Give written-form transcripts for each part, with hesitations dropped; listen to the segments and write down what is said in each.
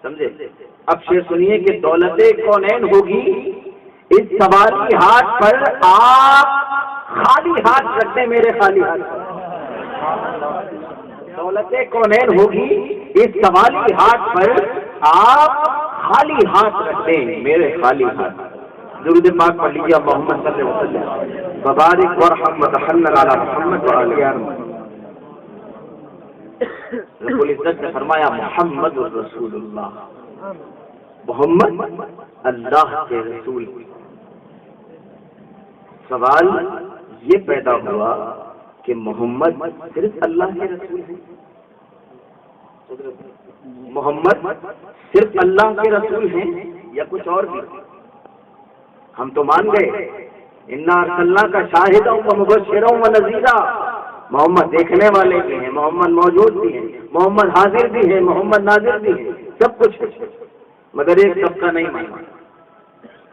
سمجھے؟ اب شعر سنیے کہ دولت کونین ہوگی اس سوالی ہاتھ پر، آپ خالی ہاتھ رکھتے میرے خالی ہاتھ پر۔ دولت کونین ہوگی اس سوالی ہاتھ پر، آپ خالی ہاتھ رکھتے میرے خالی ہاتھ۔ درود پاک پڑھ لیجیے محمد صلی اللہ علیہ وسلم وبارک ورحم وتحنن علی محمد وعلی آل محمد۔ رب العزت نے فرمایا محمد رسول اللہ، محمد اللہ کے رسول۔ سوال یہ پیدا ہوا کہ محمد صرف اللہ کے رسول ہیں؟ محمد صرف اللہ کے رسول ہیں یا کچھ اور بھی؟ ہم تو مان گئے انا ارسلناک شاہدا و مبشرا و نذیرا، محمد دیکھنے والے بھی ہیں، محمد موجود بھی ہیں، محمد حاضر بھی ہیں، محمد ناظر بھی ہیں، سب کچھ، مگر ایک سب کا نہیں مانا۔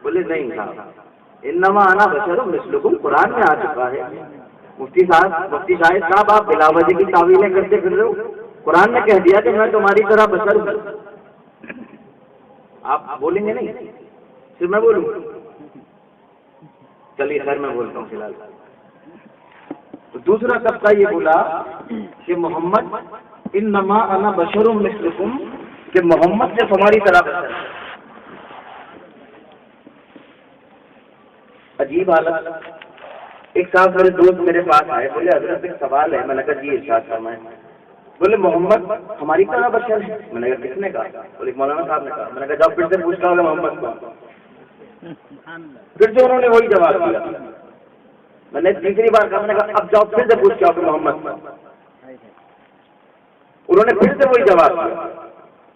بولے نہیں صاحب، انما انا بشر مثلکم قرآن میں آ چکا ہے۔ مفتی شاہد صاحب آپ بلا وجہ کی تعویلیں کرتے پھر رہے ہو، قرآن نے کہہ دیا کہ میں تمہاری طرح بشر ہوں۔ آپ بولیں گے نہیں، پھر میں بولوں؟ چلیے خیر میں بولتا ہوں فی الحال۔ تو دوسرا طبقہ یہ بولا کہ محمد انما انا بشر مثلکم، کہ محمد سے تمہاری طرح بشر۔ عجیب حالت۔ ایک صاحب میرے دوست میرے پاس آئے، بولے حضرت ایک سوال ہے۔ میں نے کہا جی ارشاد فرمائیں۔ بولے محمد ہماری طرح بشر ہے۔ میں نے کہا کس نے کہا؟ بولے مولانا صاحب نے کہا۔ میں نے کہا جب پھر سے پوچھتا ہوں محمد کو، پھر سے انہوں نے وہی جواب دیا۔ میں نے تیسری بار کہا، میں نے کہا اب جاؤ پھر سے پوچھ کے آؤ محمد کو۔ انہوں نے پھر سے وہی جواب دیا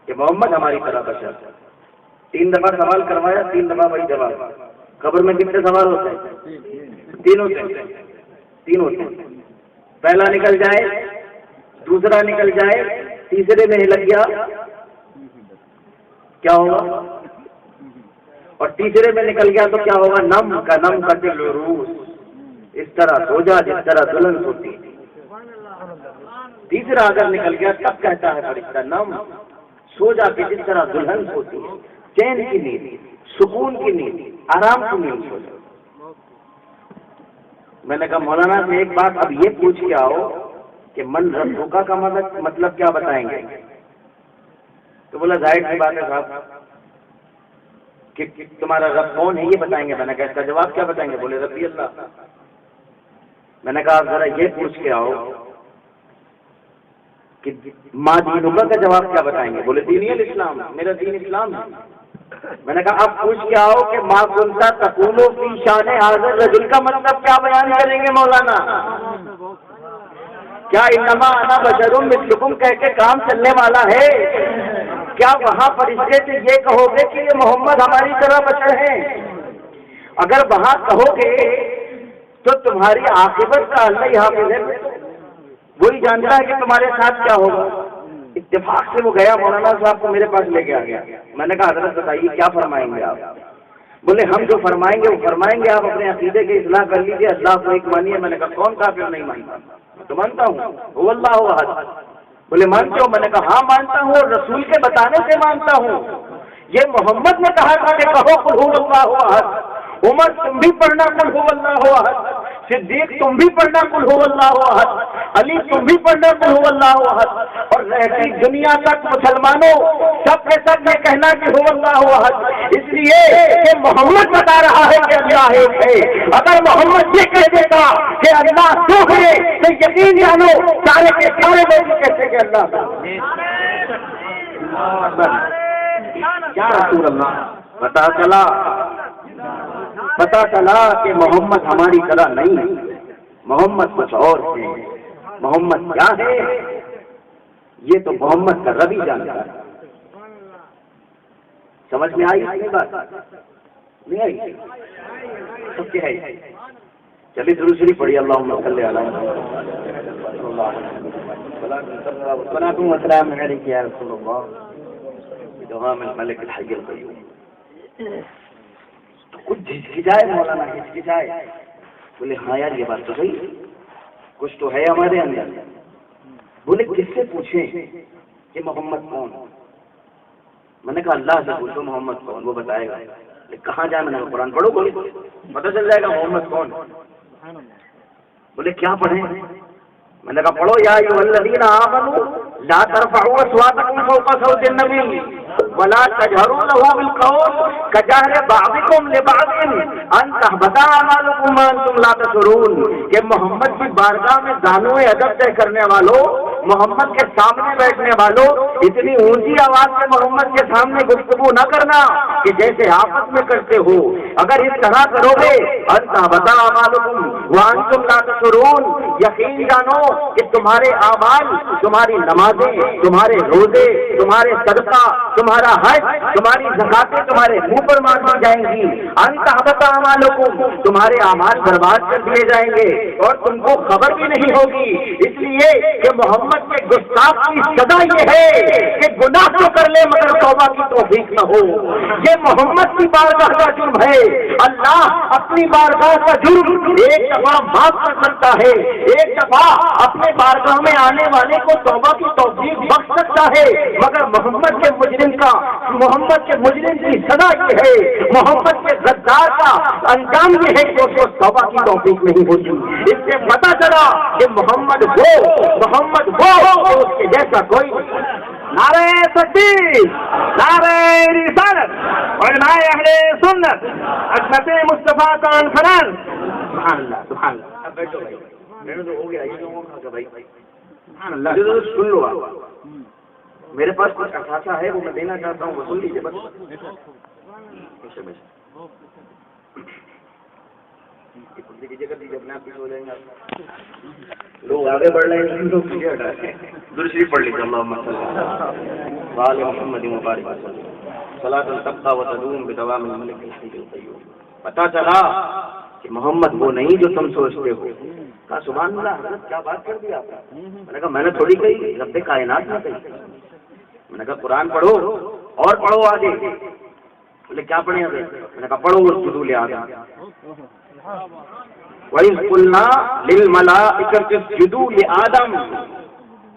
کہ محمد ہماری طرح بشر ہے۔ 3 دفعہ سوال کروایا، 3 دفعہ وہی جواب۔ قبر میں کتنے سوال ہوتے ہیں؟ 3 ہوتے ہیں، 3 ہوتے ہیں۔ پہلا نکل جائے، دوسرا نکل جائے، تیسرے میں لگ گیا کیا ہوگا؟ اور تیسرے میں نکل گیا تو کیا ہوگا؟ نم کا دل روس، اس طرح سو جا جس طرح دلہن سوتی۔ تیسرا اگر نکل گیا تب کہتا ہے فرشتہ نم، سو جا کے جس طرح دلہن سوتی ہے، چین کی نیند، سکون کی نیند، آرام کی نیند سو جا۔ میں نے کہا مولانا سے ایک بات اب یہ پوچھ کے آؤ کہ من ربکا کا مطلب کیا بتائیں گے؟ تو بولا ظاہر سی بات ہے صاحب کہ تمہارا رب کون ہے یہ بتائیں گے۔ میں نے کہا اس کا جواب کیا بتائیں گے؟ بولے ربی اللہ۔ میں نے کہا ذرا یہ پوچھ کے آؤ کہ ماں دینک کا جواب کیا بتائیں گے؟ بولے دینی الاسلام، میرا دین اسلام ہے۔ میں نے کہا اب پوچھ کے آؤ کہ ماں کنتا تقولو فی شان حاضر رجل کا مطلب کیا بیان کریں گے مولانا؟ کیا انما انا بشر مثلکم کہہ کے کام چلنے والا ہے؟ کیا وہاں فرشتے سے یہ کہو گے کہ یہ محمد ہماری طرح بشر ہیں؟ اگر وہاں کہو گے تو تمہاری عاقبت کا اللہ ہی حافظ ہے، وہی جانتا ہے کہ تمہارے ساتھ کیا ہوگا۔ اتفاق سے وہ گیا، مولانا صاحب کو میرے پاس لے کے آ گیا۔ میں نے کہا حضرت بتائیے کیا فرمائیں گے آپ؟ بولے ہم جو فرمائیں گے وہ فرمائیں گے، آپ اپنے عقیدے کی اصلاح کر لیجیے، اللہ کو ایک مانیے۔ میں نے کہا کون کافر نہیں مانتا؟ میں تو مانتا ہوں هو اللہ احد۔ بولے مانتے ہو؟ میں نے کہا ہاں مانتا ہوں، اور رسول کے بتانے سے مانتا ہوں۔ یہ محمد نے کہا تھا کہ کہو قل هو اللہ احد، عمر تم بھی پڑھنا قل هو اللہ احد، صدیق تم بھی پڑھنا قل هو اللہ احد، علی تم بھی پڑھنا قل هو اللہ احد، اور رہتی دنیا تک مسلمانوں سب کے سب یہ کہنا کہ هو اللہ احد، اس لیے کہ محمد بتا رہا ہے کہ اللہ ایک ہے۔ اگر محمد یہ کہہ دیتا کہ اللہ دو ہے تو یقین جانو سارے کے سارے لوگ کہتے کہ اللہ کیا رسول اللہ۔ پتا چلا کہ محمد ہماری طرح نہیں ہے، محمد کچھ اور ہے۔ محمد کیا ہے یہ تو محمد کا رب ہی جانتا ہے۔ سمجھ میں آئی یہ بات؟ نہیں آئی؟ سب کیا ہے؟ چلیے ضرور شریف پڑھی اللہم صلی علی وسلم یا رسول اللہ دوام الملک الحی القیوم۔ تو کچھ جھجکجائے مولانا، ہچکچائے۔ بولے ہاں یار یہ بات تو صحیح، کچھ تو ہے ہمارے اندر۔ بولے کس سے پوچھیں کہ محمد کون؟ میں نے کہا اللہ سے پوچھو محمد کون، وہ بتائے گا. کہاں جائے؟ میں نے کہا قرآن پڑھو، بولے پتہ چل جائے گا محمد کون. بولے کیا پڑھیں؟ میں نے کہا پڑھو یا ایھا الذین آمنوا لا ترفعوا اصواتکم فوق صوت النبی ولا تجهروا له بالقول كجهر بعضكم لبعض ان تحبط اعمالكم وانتم لا تشعرون. کہ محمد کی بارگاہ میں دانوئے ادب طے کرنے والوں، محمد کے سامنے بیٹھنے والوں، اتنی اونچی آواز سے محمد کے سامنے گفتگو نہ کرنا کہ جیسے آپس میں کرتے ہو. اگر اس طرح کرو گے ان تحبط اعمالکم وانتم لا تشعرون، یقین جانو کہ تمہارے اعمال، تمہاری نمازیں، تمہارے روزے، تمہارے صدقہ، تمہارا حج، تمہاری زکاتیں تمہارے منہ پر مار دی جائیں گی. ان تحبط اعمالکم، تمہارے اعمال برباد کر دیے جائیں گے اور تم کو خبر بھی نہیں ہوگی. اس لیے کہ محمد کے گستاخ کی سزا یہ ہے کہ گناہ تو کر لے مگر توبہ کی توفیق نہ ہو. یہ محمد کی بارگاہ کا جرم ہے. اللہ اپنی بارگاہ کا جرم ایک دفعہ معاف کر سکتا ہے، ایک دفعہ اپنے بارگاہ میں آنے والے کو توبہ کی توفیق بخش سکتا ہے، مگر محمد کے مجرم کی سزا یہ ہے، محمد کے غدار کا انجام یہ ہے کہ اس کو توبہ کی توفیق نہیں ہوتی. اس سے پتہ چلا کہ محمد وہ اس کے جیسا کوئی نہیں. نعرہ تکبیر، نعرہ رسالت، علماء اہل سنت، عصمت مصطفیٰ کانفرنس. سبحان اللہ سبحان اللہ. اب بیٹھو بھائی، میرے تو ہو گیا یہ لوگوں کا بھائی سبحان اللہ. سن لو آپ، میرے پاس کچھ اثاثہ ہے وہ میں دینا چاہتا ہوں، وہ سن لیجیے بس. اپنے آپ پیچھے ہو جائیں گے لوگ، آگے بڑھ رہے ہیں لوگ پیچھے ہٹا رہے ہیں. درود شریف پڑھ لیجیے. اللہم صلی علی محمد وبارک وسلم صلاۃ تبقى وتدوم بدوام الملک الحی القیوم. پتہ چلا کہ محمد وہ نہیں جو تم سوچتے ہو. کہا سبحان اللہ حضرت کیا بات کر دی آپ نے. میں نے کہا میں نے تھوڑی کہی، رب کائنات نے کہی. میں نے کہا قرآن پڑھو اور پڑھو آگے. بولے کیا پڑھیں حضرت؟ میں نے کہا پڑھو اسجدوا لآدم وَإِذْ قُلْنَا لِلْمَلَائِكَةِ اسْجُدُوا لِآدَمَ.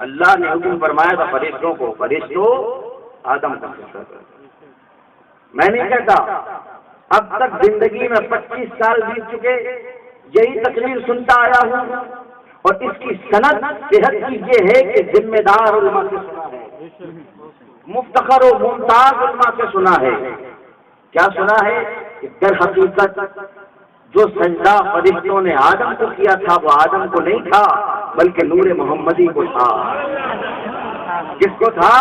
اللہ نے حکم فرمایا تھا فرشتوں کو، فرشتوں آدم کا سجدہ کرو. میں نہیں کہتا، اب تک زندگی میں 25 سال بیت چکے، یہی تقریر سنتا آیا ہوں اور اس کی سند صحت کی یہ ہے کہ ذمہ دار علماء سے سنا ہے، مفتخر و ممتاز علماء سے سنا ہے. کیا سنا ہے کہ در حقیقت جو سجدہ فرشتوں نے آدم کو کیا تھا وہ آدم کو نہیں تھا بلکہ نور محمدی کو تھا. کس کو تھا؟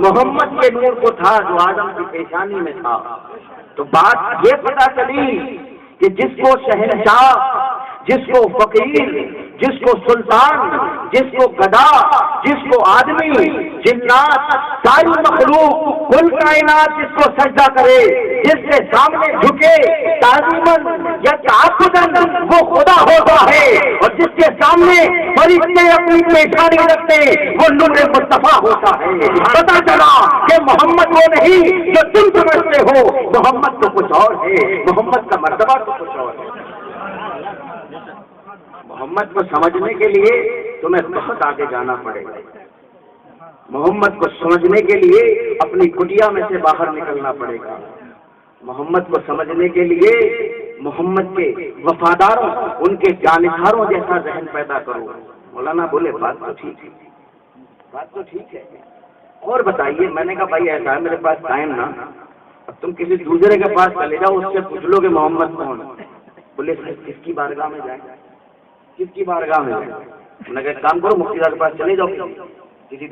محمد کے نور کو تھا جو آدم کی پیشانی میں تھا. تو بات یہ پتہ چلی کہ جس کو شہنشاہ، جس کو فقیر، جس کو سلطان، جس کو گدا، جس کو آدمی، جنات، ساری مخلوق، کل کائنات جس کو سجدہ کرے، جس کے سامنے جھکے تعظیماً یا تعبداً، وہ خدا ہوتا ہے. اور جس کے سامنے فرشتے اپنی پیشانی رکھتے وہ نور مصطفیٰ ہوتا ہے. پتہ چلا کہ محمد وہ نہیں جو تم سمجھتے ہو، محمد تو کچھ اور ہے، محمد کا مرتبہ تو کچھ اور ہے. محمد کو سمجھنے کے لیے تمہیں بہت آگے جانا پڑے گا. محمد کو سمجھنے کے لیے اپنی کٹیا میں سے باہر نکلنا پڑے گا. محمد کو سمجھنے کے لیے محمد کے وفاداروں، ان کے جانشاروں جیسا ذہن پیدا کرو. مولانا بولے بات تو ٹھیک ہے، بات تو ٹھیک ہے، اور بتائیے. میں نے کہا بھائی ایسا ہے میرے پاس ٹائم نہ، اب تم کسی دوسرے کے پاس چلے جاؤ، اس سے پوچھ لو کہ محمد کون. بولے کس کی بارگاہ میں جائیں، کس کی بارگاہ میں جائیں. میں نے کہا ایک کام کرو، مفتی صاحب کے پاس چلے جاؤ، کسی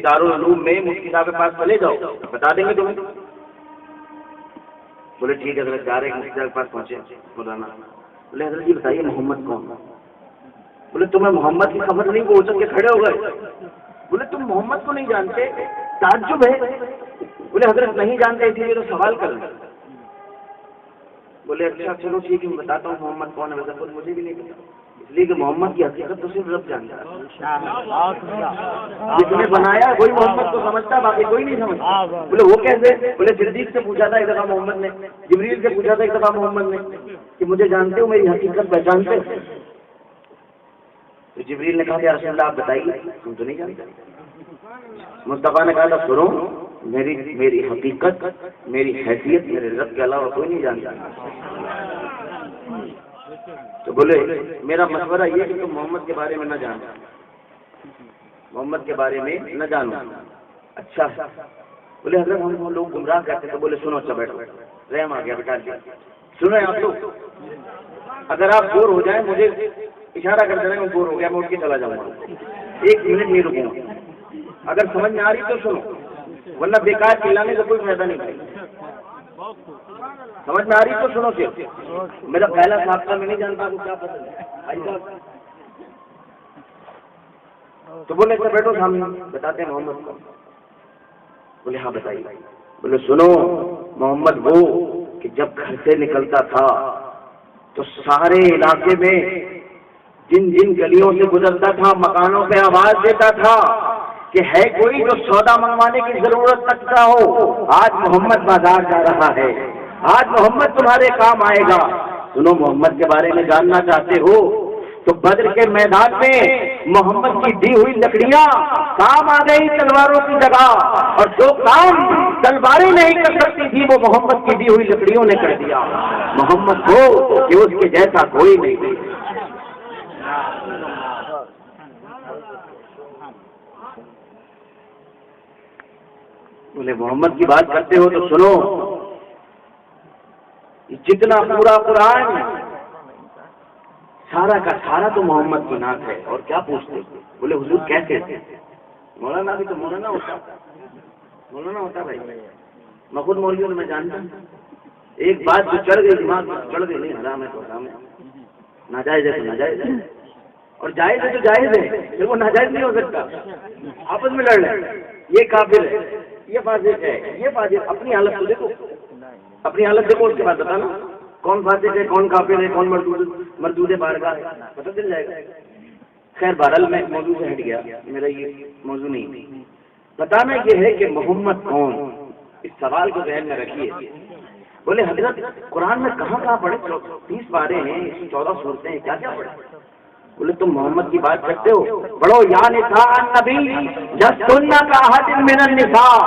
دارالعلوم میں مفتی صاحب کے پاس چلے جاؤ، بتا دیں گے تمہیں. بولے ٹھیک ہے حضرت جا رہے ہیں. مفتی صاحب کے پاس پہنچے مولانا. بولے حضرت جی بتائیے محمد کون. بولے تمہیں محمد کی خبر نہیں، وہ اچھل کے کھڑے ہو گئے. بولے تم محمد کو نہیں جانتے، تعجب ہے. بولے حضرت نہیں جانتے اسی لیے تو سوال کر رہے ہیں. بولے اچھا چلو ٹھیک ہے میں بتاتا ہوں محمد کون ہے. خود مجھے بھی نہیں پتا، اس لیے کہ محمد کی حقیقت تو صرف رب جانتا ہے. جس نے بنایا وہی محمد کو سمجھتا، باقی کوئی نہیں سمجھتا. بولے وہ کیسے؟ بولے صدیق سے پوچھا تھا ایک دفعہ محمد نے، جبریل سے پوچھا تھا ایک دفعہ محمد نے کہ مجھے جانتے ہو، میری حقیقت پہچانتے ہو؟ تو جبریل نے کہا کہ یا رسول اللہ آپ بتائیے، تم تو نہیں جانتے. مصطفیٰ نے کہا تھا سنو، میری حقیقت، میری حیثیت میرے رب کے علاوہ کوئی نہیں جانتا. تو بولے میرا مشورہ یہ کہ تم محمد کے بارے میں نہ جانو، محمد کے بارے میں نہ جانو. اچھا بولے حضرت ہم لوگ گمراہ کرتے. تو بولے سنو، اچھا بیٹھو، رحم آ گیا بیٹا دیا. سنو آپ لوگ، اگر آپ بور ہو جائیں مجھے اشارہ کر دینا، میں بور ہو گیا میں اٹھ کے چلا جاؤں گا، 1 منٹ نہیں رکوں گا. اگر سمجھ میں آ رہی تو سنو، ورنہ بیکار چلانے کا کوئی فائدہ نہیں. سمجھ میں آ رہی تو سنو. صرف میرا پہلا سابقہ میں نہیں جانتا آپ کو کیا پسند ہے. تو بولے اچھا بیٹھو سامنے بتاتے ہیں محمد کو. بولے ہاں بتائیے. بولے سنو، محمد وہ کہ جب گھر سے نکلتا تھا تو سارے علاقے میں جن جن گلیوں سے گزرتا تھا مکانوں پہ آواز دیتا تھا کہ ہے کوئی جو سودا منگوانے کی ضرورت رکھتا ہو، آج محمد بازار جا رہا ہے، آج محمد تمہارے کام آئے گا. سنو، محمد کے بارے میں جاننا چاہتے ہو تو بدر کے میدان میں محمد کی دی ہوئی لکڑیاں کام آ گئی تلواروں کی جگہ، اور جو کام تلواریں نہیں کر سکتی تھی وہ محمد کی دی ہوئی لکڑیوں نے کر دیا. محمد کو کہ اس کے جیسا کوئی نہیں. بولے محمد کی بات کرتے ہو تو سنو، جتنا پورا قرآن سارا کا سارا تو محمد کی نعت ہے. اور کیا پوچھتے؟ بولے حضور کیسے؟ مولانا بھی تو مولانا ہوتا بھائی، میں خود مولوی ہوں، میں جانتا ہوں. ایک بات جو چڑھ گئی دماغ میں، چڑھ گئی نہیں، حرام ہے تو حرام ہے، ناجائز ہے تو ناجائز ہے، اور جائز ہے تو جائز ہے، پھر وہ ناجائز نہیں ہو سکتا. آپس میں لڑ لیں، یہ کافر ہے، یہ فاسق ہے، یہ فاسق. اپنی حالت کو دیکھو، اپنی حالت دیکھو، اس کے بعد بتانا کون فاسق ہے، کون کافر ہے، کون مردود بارگاہ ہے، پتہ چل جائے گا. خیر بہرحال میں موضوع سے ہٹ گیا، میرا یہ موضوع نہیں. بتانا یہ ہے کہ محمد کون، اس سوال کو ذہن میں رکھیے. بولے حضرت قرآن میں کہاں کہاں پڑھے؟ 30 پارے ہیں، 14 سورتیں ہیں، کیا کیا پڑھے؟ بولے تم محمد کی بات کرتے ہو، پڑھو یا نساء النبی لستن کاحد من النساء.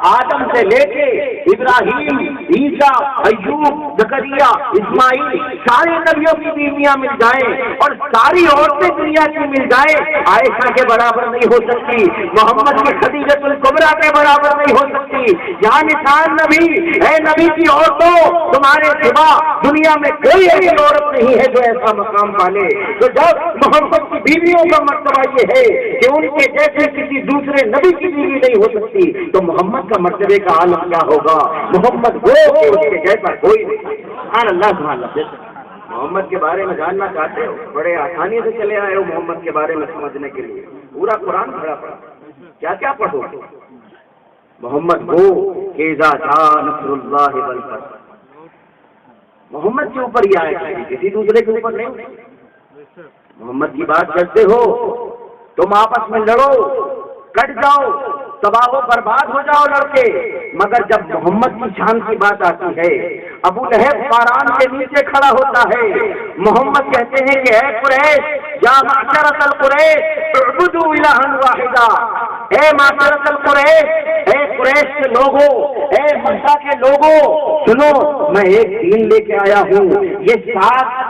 آدم سے لے کے ابراہیم، عیسیٰ، ایوب، زکریا، اسماعیل، سارے نبیوں کی بیویاں مل جائیں اور ساری عورتیں دنیا کی مل جائیں، عائشہ کے برابر نہیں ہو سکتی، محمد کی خدیجۃ الکبریٰ کے برابر نہیں ہو سکتی. یا نساء النبی، اے نبی کی عورتوں، تمہارے سوا دنیا میں کوئی ایسی عورت نہیں ہے جو ایسا مقام پالے. تو جب محمد کی بیویوں کا مرتبہ یہ ہے کہ ان کے جیسے کسی دوسرے نبی کی بیوی نہیں ہو سکتی، تو محمد کا مرتبے کا عالم کیا ہوگا؟ محمد وہ کہ اس کے جیسا کوئی نہیں. سبحان اللہ سبحان اللہ. محمد کے بارے میں جاننا چاہتے ہو، بڑے آسانی سے چلے آئے ہو محمد کے بارے میں سمجھنے کے لیے. پورا قرآن پڑھا کیا کیا پڑھو. محمد وہ کہ اذا جاء نصر اللہ والفتح. محمد کے اوپر یہ آئے، کسی دوسرے کے اوپر نہیں. محمد کی بات کرتے ہو تم آپس میں لڑو، کٹ جاؤ، تباہ و برباد ہو جاؤ لڑکے، مگر جب محمد کی شان کی بات آتی ہے، ابو لہب قرآن کے نیچے کھڑا ہوتا ہے. محمد کہتے ہیں کہ اے قریش، یا معشرۃ القریش اعبدوا الہا واحدا. اے معشرۃ القریش، اے قریش کے لوگوں، اے مکہ کے لوگوں، سنو میں ایک دین لے کے آیا ہوں. یہ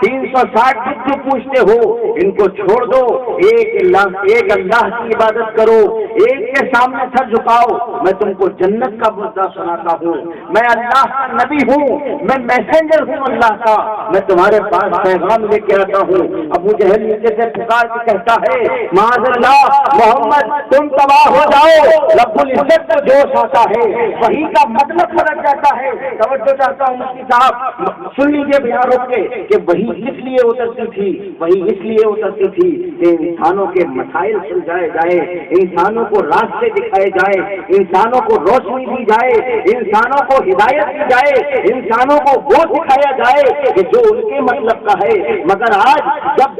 360 جو پوچھتے ہو ان کو چھوڑ دو، ایک اللہ کی عبادت کرو، ایک کے سامنے سر جھکاؤ. میں تم کو جنت کا مدعا سناتا ہوں. میں اللہ کا نبی ہوں، میں میسنجر ہوں اللہ کا. میں تمہارے پاس پیغام لے کے آتا ہوں. ابو جہل نیچے سے پکار کے کہتا ہے معاذ اللہ محمد تم تباہ ہو جاؤ. رب العزت کو جوش آتا ہے، وہی کا مطلب سمجھ جاتا ہے. توجہ چاہتا ہوں مفتی صاحب سن لیجیے بھیا روک کے کہ وہی اس لیے اترتی تھی، وہی اس لیے اترتی تھی کہ انسانوں کے مسائل سلجھائے جائے، انسانوں کو راستے دکھائے جائے، انسانوں کو روشنی دی جائے، انسانوں کو ہدایت دی جائے، انسانوں کو وہ سکھایا جائے کہ جو ان کے مطلب کا ہے. مگر آج جب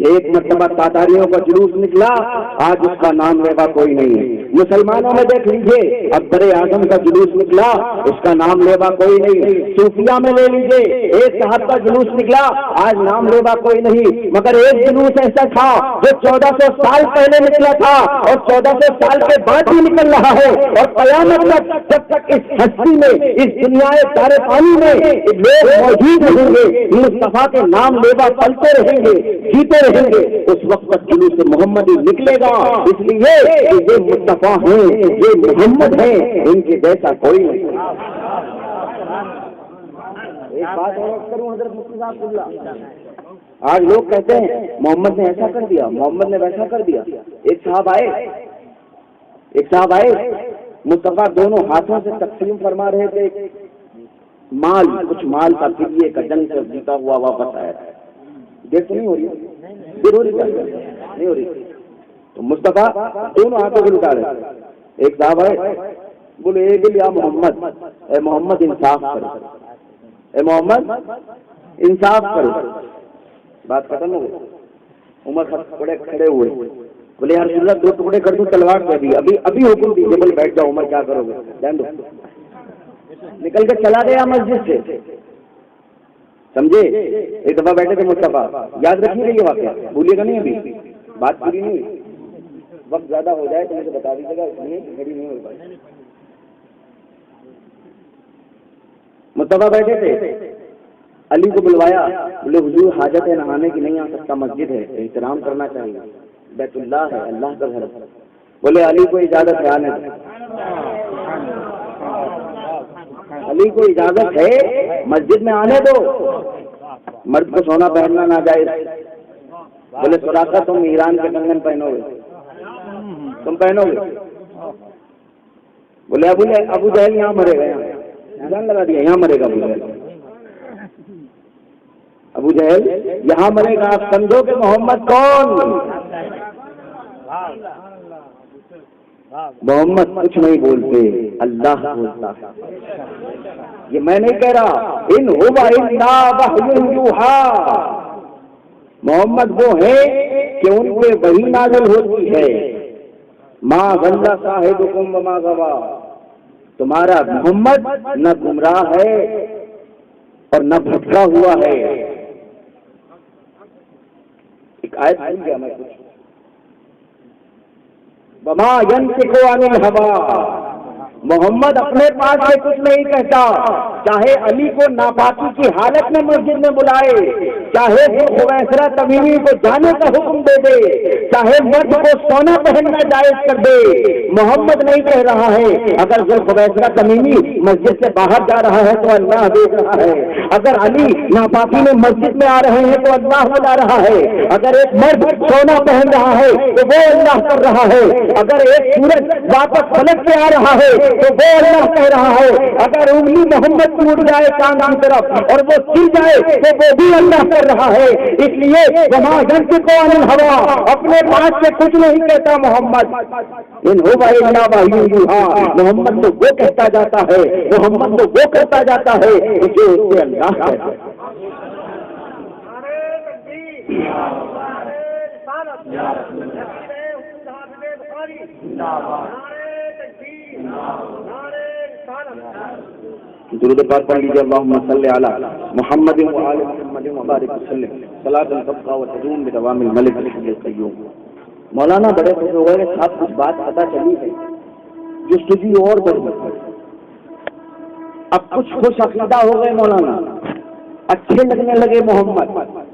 کہ ایک مرتبہ تاتاریوں کا جلوس نکلا، آج اس کا نام لیوا کوئی نہیں ہے۔ مسلمانوں میں دیکھ لیجئے، اکبر اعظم کا جلوس نکلا، اس کا نام لیوا کوئی نہیں۔ صوفیہ میں لے لیجئے، ایک صاحب کا جلوس نکلا، آج نام لیوا کوئی نہیں۔ مگر ایک جلوس ایسا تھا جو 1400 سال پہلے نکلا تھا اور 1400 سال کے بعد بھی نکل رہا ہے، اور قیامت تک جب تک اس ہستی میں، اس دنیا دار پانی میں لوگ موجود رہیں گے، مصطفیٰ کے نام لیوا پلتے رہیں گے، جیتے رہیں گے، اس وقت تک جلوس محمد ہی نکلے گا۔ اس لیے یہ مصطفیٰ ہیں، یہ محمد ہیں، ان کے جیسا کوئی نہیں۔ ایک بات اور کروں حضرت مفتی صاحب اللہ، آج لوگ کہتے ہیں محمد نے ایسا کر دیا، محمد نے ویسا کر دیا۔ ایک صاحب آئے مصطفیٰ دونوں ہاتھوں سے تقسیم فرما رہے تھے مال، کچھ مال کا فدیے کا جنگ سے جیتا ہوا واپس آیا، دیر تو نہیں ہو رہی، ضروری نہیں ہو رہی، تو مصطفیٰ دونوں ہاتھوں سے لٹا رہے۔ ایک صاحب آئے بولے اے دل یا محمد، اے محمد انصاف کرو، اے محمد انصاف کرو۔ بات ختم ہو گئی۔ عمر کھڑے ہوئے، بولے یا رسول اللہ 2 ٹکڑے کر دوں تلوار سے، ابھی حکم دیجیے۔ بولے بیٹھ جاؤ عمر، کیا کرو گے، جان دو۔ نکل کے چلا گیا مسجد سے، سمجھے۔ ایک دفعہ بیٹھے تھے مصطفیٰ، یاد رکھیے گا یہ واقعہ، بھولیے گا نہیں، ابھی بات پوری نہیں ہوئی، وقت زیادہ ہو جائے تو مجھے بتا دیجیے گا، اس لیے کھڑی نہیں ہو پائی۔ مصطفیٰ بیٹھے تھے، علی کو بلوایا، بولے حضور حاجت ہے، نہانے کی نہیں آ سکتا، مسجد ہے، احترام کرنا چاہیے، بیت اللہ ہے، اللہ کا گھر ہے۔ بولے علی کو اجازت ہے آنے دو، علی کو اجازت ہے مسجد میں آنے دو، مرد کو سونا پہننا ناجائز۔ بولے سراقہ تم ایران کے کنگن پہنو گے، تم پہنو گے؟ بولے ابو جہل یہاں مرے گا، یہاں لگا دیا، یہاں مرے گا ابو جہل یہاں مرے گا۔ آپ سمجھو کہ محمد کون؟ محمد کچھ نہیں بولتے، اللہ بولتا ہے۔ یہ میں نہیں کہہ رہا، ان ہوا الا وحی یوحی، محمد وہ ہے کہ ان پہ وحی نازل ہوتی ہے۔ ما ضل صاحبکم وما غوی، تمہارا محمد نہ گمراہ ہے اور نہ بھٹکا ہوا ہے۔ ایک آیت سن گیا میں کچھ، وما ينطق عن الهوى، محمد اپنے پاس سے کچھ نہیں کہتا، چاہے علی کو ناپاکی کی حالت میں مسجد میں بلائے، چاہے وہ خویسرہ تمیمی کو جانے کا حکم دے دے، چاہے مرد کو سونا پہننا جائز کر دے، محمد نہیں کہہ رہا ہے۔ اگر جو خویسرہ تمیمی مسجد سے باہر جا رہا ہے تو اللہ دیکھ رہا ہے، اگر علی ناپاکی میں مسجد میں آ رہے ہیں تو اللہ بلا رہا ہے، اگر ایک مرد سونا پہن رہا ہے تو وہ اللہ کر رہا ہے، اگر ایک سورج واپس پلٹ کے آ رہا ہے تو وہ اللہ کہہ رہا ہے، اگر انگلی محمد ٹوٹ جائے چاند کی طرف اور وہ گر جائے تو وہ بھی اللہ کر رہا ہے۔ اس لیے وما ينطق عن الهوى، اپنے پاس سے کچھ نہیں کہتا محمد، ان هو الا وحی یوحی، محمد تو وہ کہتا جاتا ہے، محمد تو وہ کہتا جاتا ہے جو اس سے اللہ کہتا ہے۔ درود پاک پڑھ لیجیے، اللہم صلی علی محمد و آل محمد وبارک وسلم صلاۃ تبقى وتدوم بدوام الملک الحی القیوم۔ مولانا بڑے خوش ہو گئے، صاحب کچھ بات پتہ چلی ہے جستجو اور بڑھی، اب کچھ خوش عقیدہ ہو گئے مولانا، اچھے لگنے لگے محمد۔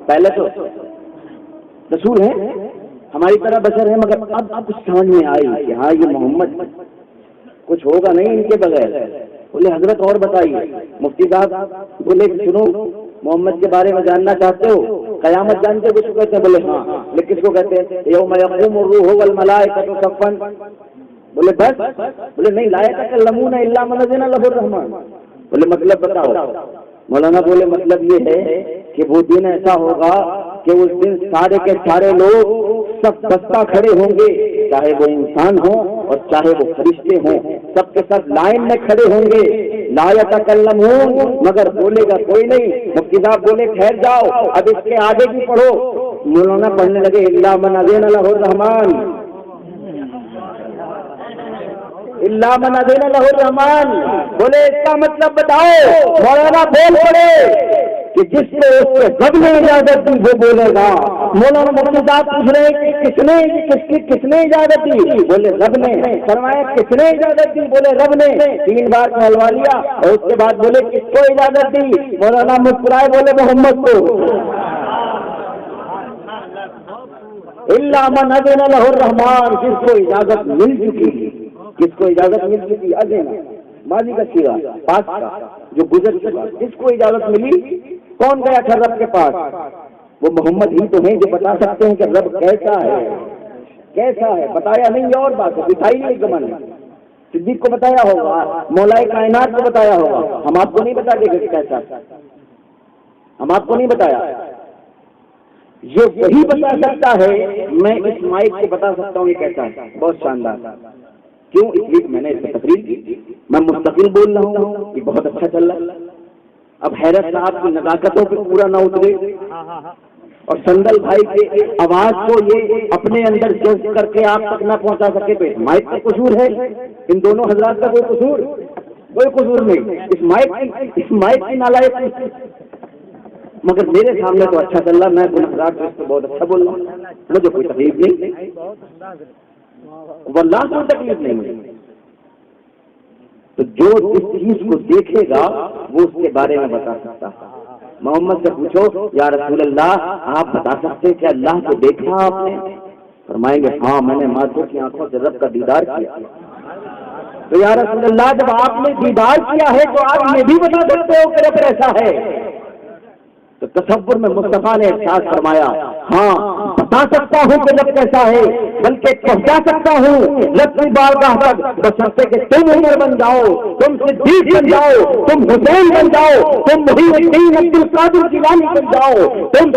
پہلے تو رسول ہے، ہماری طرح بشر ہے، مگر اب کچھ سمجھ میں آئی کہ ہاں یہ محمد کچھ ہوگا نہیں ان کے بغیر۔ بولے حضرت اور بتائیے۔ مفتی صاحب بولے سنو، محمد کے بارے میں جاننا چاہتے ہو؟ قیامت جانتے ہو کس کو کہتے ہیں؟ بولے ہاں، لیکن کس کو کہتے ہیں؟ یوم یقوم الروح والملائکۃ صفا۔ بولے بس؟ بولے نہیں، لا یتکلمون الا من اذن له الرحمن۔ بولے مطلب بتاؤ؟ مولانا بولے مطلب یہ ہے کہ وہ دن ایسا ہوگا کہ اس دن سارے کے سارے لوگ سب دستہ کھڑے ہوں گے، چاہے وہ انسان ہوں اور چاہے وہ فرشتے ہوں، سب کے سب لائن میں کھڑے ہوں گے، لا یتکلمون، مگر بولے گا کوئی نہیں۔ مفتی صاحب بولے ٹھہر جاؤ، اب اس کے آگے بھی پڑھو، مولانا پڑھنے لگے الا من اذن له الرحمن، الا من اذن له الرحمن، بولے اس کا مطلب بتاؤ۔ مولانا بول پڑے کہ جس نے اس کے رب نے اجازت دی وہ بولے گا۔ مولانا مفتی صاحب پوچھ رہے ہیں کہ کس نے اجازت دی؟ بولے رب نے۔ فرمایا کس نے اجازت دی؟ بولے رب نے۔ 3 بار کہلوا لیا اور اس کے بعد بولے کس کو اجازت دی؟ مولانا مسکرائے بولے محمد کو۔ الا من اذن له الرحمن، جس کو اجازت مل چکی، جس کو اجازت مل چکی، اذن ماضی کا سیغہ پاس کا جو گزر چکا، جس کو اجازت ملی کون گیا تھا رب کے پاس؟ وہ محمد ہی تو ہیں جو بتا سکتے ہیں کہ رب کیسا ہے، کیسا ہے۔ بتایا نہیں اور بات ہے، دکھائی نہیں گمن، صدیق کو بتایا ہوگا، مولا کائنات کو بتایا ہوگا، ہم آپ کو نہیں بتا دیں کہ کیسا، ہم آپ کو نہیں بتایا، یہ وہی بتا سکتا ہے۔ میں اس مائک سے بتا سکتا ہوں یہ کیسا ہے، بہت شاندار۔ کیوں؟ اس لیے میں نے اس سے تقریر کی، میں مستقل بول رہا ہوں، یہ بہت اچھا چل رہا ہے۔ اب حیرت صاحب کی نزاکتوں پہ پورا نہ اترے اور سندل بھائی کے آواز کو یہ اپنے اندر جذب کر کے آپ تک نہ پہنچا سکے تو اس مائک کا قصور ہے، ان دونوں حضرات کا کوئی قصور نہیں، اس مائک کی نالائق، مگر میرے سامنے تو اچھا چل رہا، میں گنہگار کو اس کو بہت اچھا بول رہا ہوں، مجھے کوئی تکلیف نہیں، واللہ کوئی تکلیف نہیں مجھے۔ تو جو جس چیز کو دیکھے گا وہ اس کے بارے میں بتا سکتا ہے۔ محمد سے پوچھو یا رسول اللہ آپ بتا سکتے کہ اللہ کو دیکھا آپ نے؟ فرمائیں گے ہاں میں نے ماتوں کی آنکھوں سے رب کا دیدار کیا۔ تو یا رسول اللہ جب آپ نے دیدار کیا ہے تو آپ یہ بھی بتا سکتے ہو کہ رب ایسا ہے؟ تو تصور میں مصطفیٰ نے احساس فرمایا ہاں بتا سکتا ہوں کہ رب کیسا ہے، بلکہ پہنچا سکتا ہوں رب کی بارگاہ تک، بشرطے کہ تم عمر بن جاؤ، تم صدیق بن جاؤ، تم حسین بن جاؤ، تم محی الدین عبد القادر جیلانی بن جاؤ، تم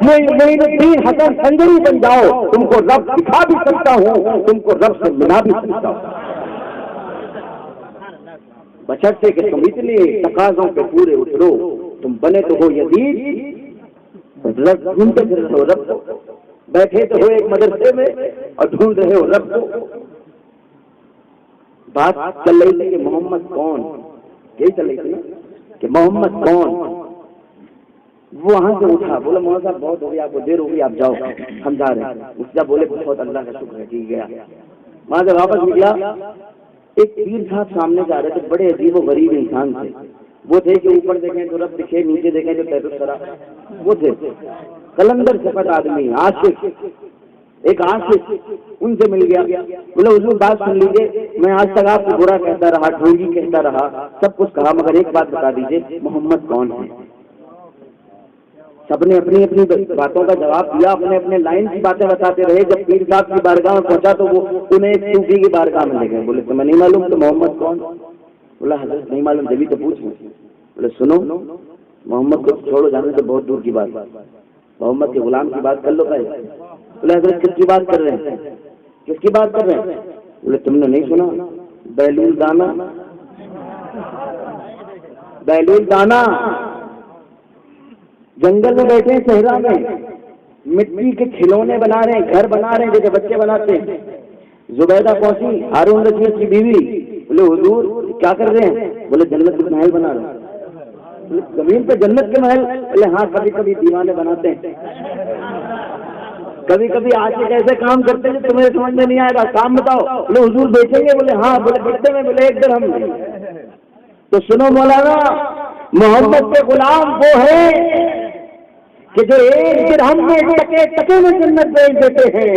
معین الدین حسن سنجری بن جاؤ، تم کو رب دکھا بھی سکتا ہوں، تم کو رب سے ملا بھی سکتا ہوں، بشرطے کہ تم اتنے تقاضوں پہ پورے اترو۔ تم بنے تو ہو یزید، ڈھونڈتے پھر رہے ہو رب کو، بیٹھے تو ہو ایک مدرسے میں اور ڈھونڈ رہے ہو رب کو۔ بات چل رہی تھی کہ محمد کون، یہی چل رہی تھی نا کہ محمد کون۔ وہ وہاں سے اٹھا، بولا مولانا صاحب بہت ہو گیا، آپ کو دیر ہو گئی، آپ جاؤ ہم جا رہے ہیں۔ اس سے بولے بہت اللہ کا شکر ہے، ٹھیک گیا۔ وہاں سے واپس نکلا، ایک پیر صاحب سامنے جا رہے تھے، بڑے عجیب و غریب انسان تھے، وہ تھے کہ اوپر دیکھیں تو رب دکھے، نیچے دیکھیں تو تحت السرا، وہ تھے قلندر صفت آدمی، عاشق، ایک عاشق، ان سے مل گیا، بولے حضور بات سن لیجیے، میں آج تک آپ کو برا کہتا رہا، ڈھونگی کہتا رہا، سب کچھ کہا، مگر ایک بات بتا دیجیے محمد کون ہے؟ سب نے اپنی اپنی باتوں کا جواب دیا، اپنے اپنے لائن کی باتیں بتاتے رہے۔ جب پیر صاحب کی بارگاہ میں پہنچا تو وہ انہیں ایک صوفی کی بارگاہ میں لے گئے، بولے تمہیں نہیں معلوم تو محمد کون؟ بولا حضرت نہیں معلوم، جبھی تو پوچھ لوں۔ بولے سنو محمد کو چھوڑو، جانے سے بہت دور کی بات، محمد کے غلام کی بات کر لو پہلے۔ بولے حضرت کس کی بات کر رہے ہیں، کس کی بات کر رہے ہیں؟ بولے تم نے نہیں سنا بیلول دانا، بیلول دانا جنگل میں بیٹھے ہیں، صحرا میں مٹی کے کھلونے بنا رہے ہیں، گھر بنا رہے ہیں جیسے بچے بناتے ہیں۔ زبیدہ پہنچی، ہارون رشید کی بیوی، بولے حضور کیا کر رہے ہیں؟ بولے جنت کے محل بنا رہے ہیں۔ زمین پہ جنت کے محل؟ بولے ہاں کبھی کبھی دیوانے بناتے ہیں، کبھی کبھی عاشق ایسے کام کرتے ہیں تمہیں سمجھ میں نہیں آئے گا، کام بتاؤ۔ بولے حضور بیچیں گے؟ بولے ہاں۔ بولے بیچتے میں؟ بولے ایک درہم نہیں۔ تو سنو مولانا، محمد کے غلام وہ ہے کہ جو ایک درہم میں ٹکے میں جنت بیچ دیتے ہیں،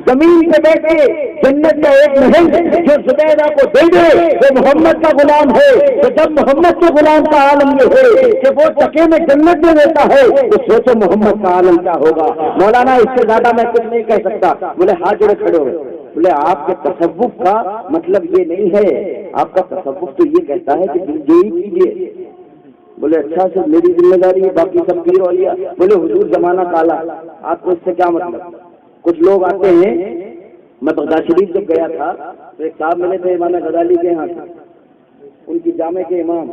زمین پہ بیٹھے جنت کا ایک محل جو زبیدہ کو دے دے وہ محمد کا غلام ہے۔ تو جب محمد کے غلام کا عالم یہ ہے کہ وہ ٹکے میں جنت دے دیتا ہے تو سوچو محمد کا عالم کیا ہوگا۔ مولانا اس سے زیادہ میں کچھ نہیں کہہ سکتا۔ بولے ہاتھ جوڑے کھڑے ہوئے، بولے آپ کے تصوف کا مطلب یہ نہیں ہے، آپ کا تصوف تو یہ کہتا ہے کہ دلجوئی کیجیے۔ بولے اچھا سر میری ذمہ داری ہے، باقی سب پیر اولیاء۔ بولے حضور زمانہ کالا، آپ کو اس سے کیا مطلب؟ کچھ لوگ آتے ہیں، میں بغداد شریف جب گیا تھا تو ایک صاحب ملے تھے امام غزالی کے یہاں، ان کی جامع کے امام،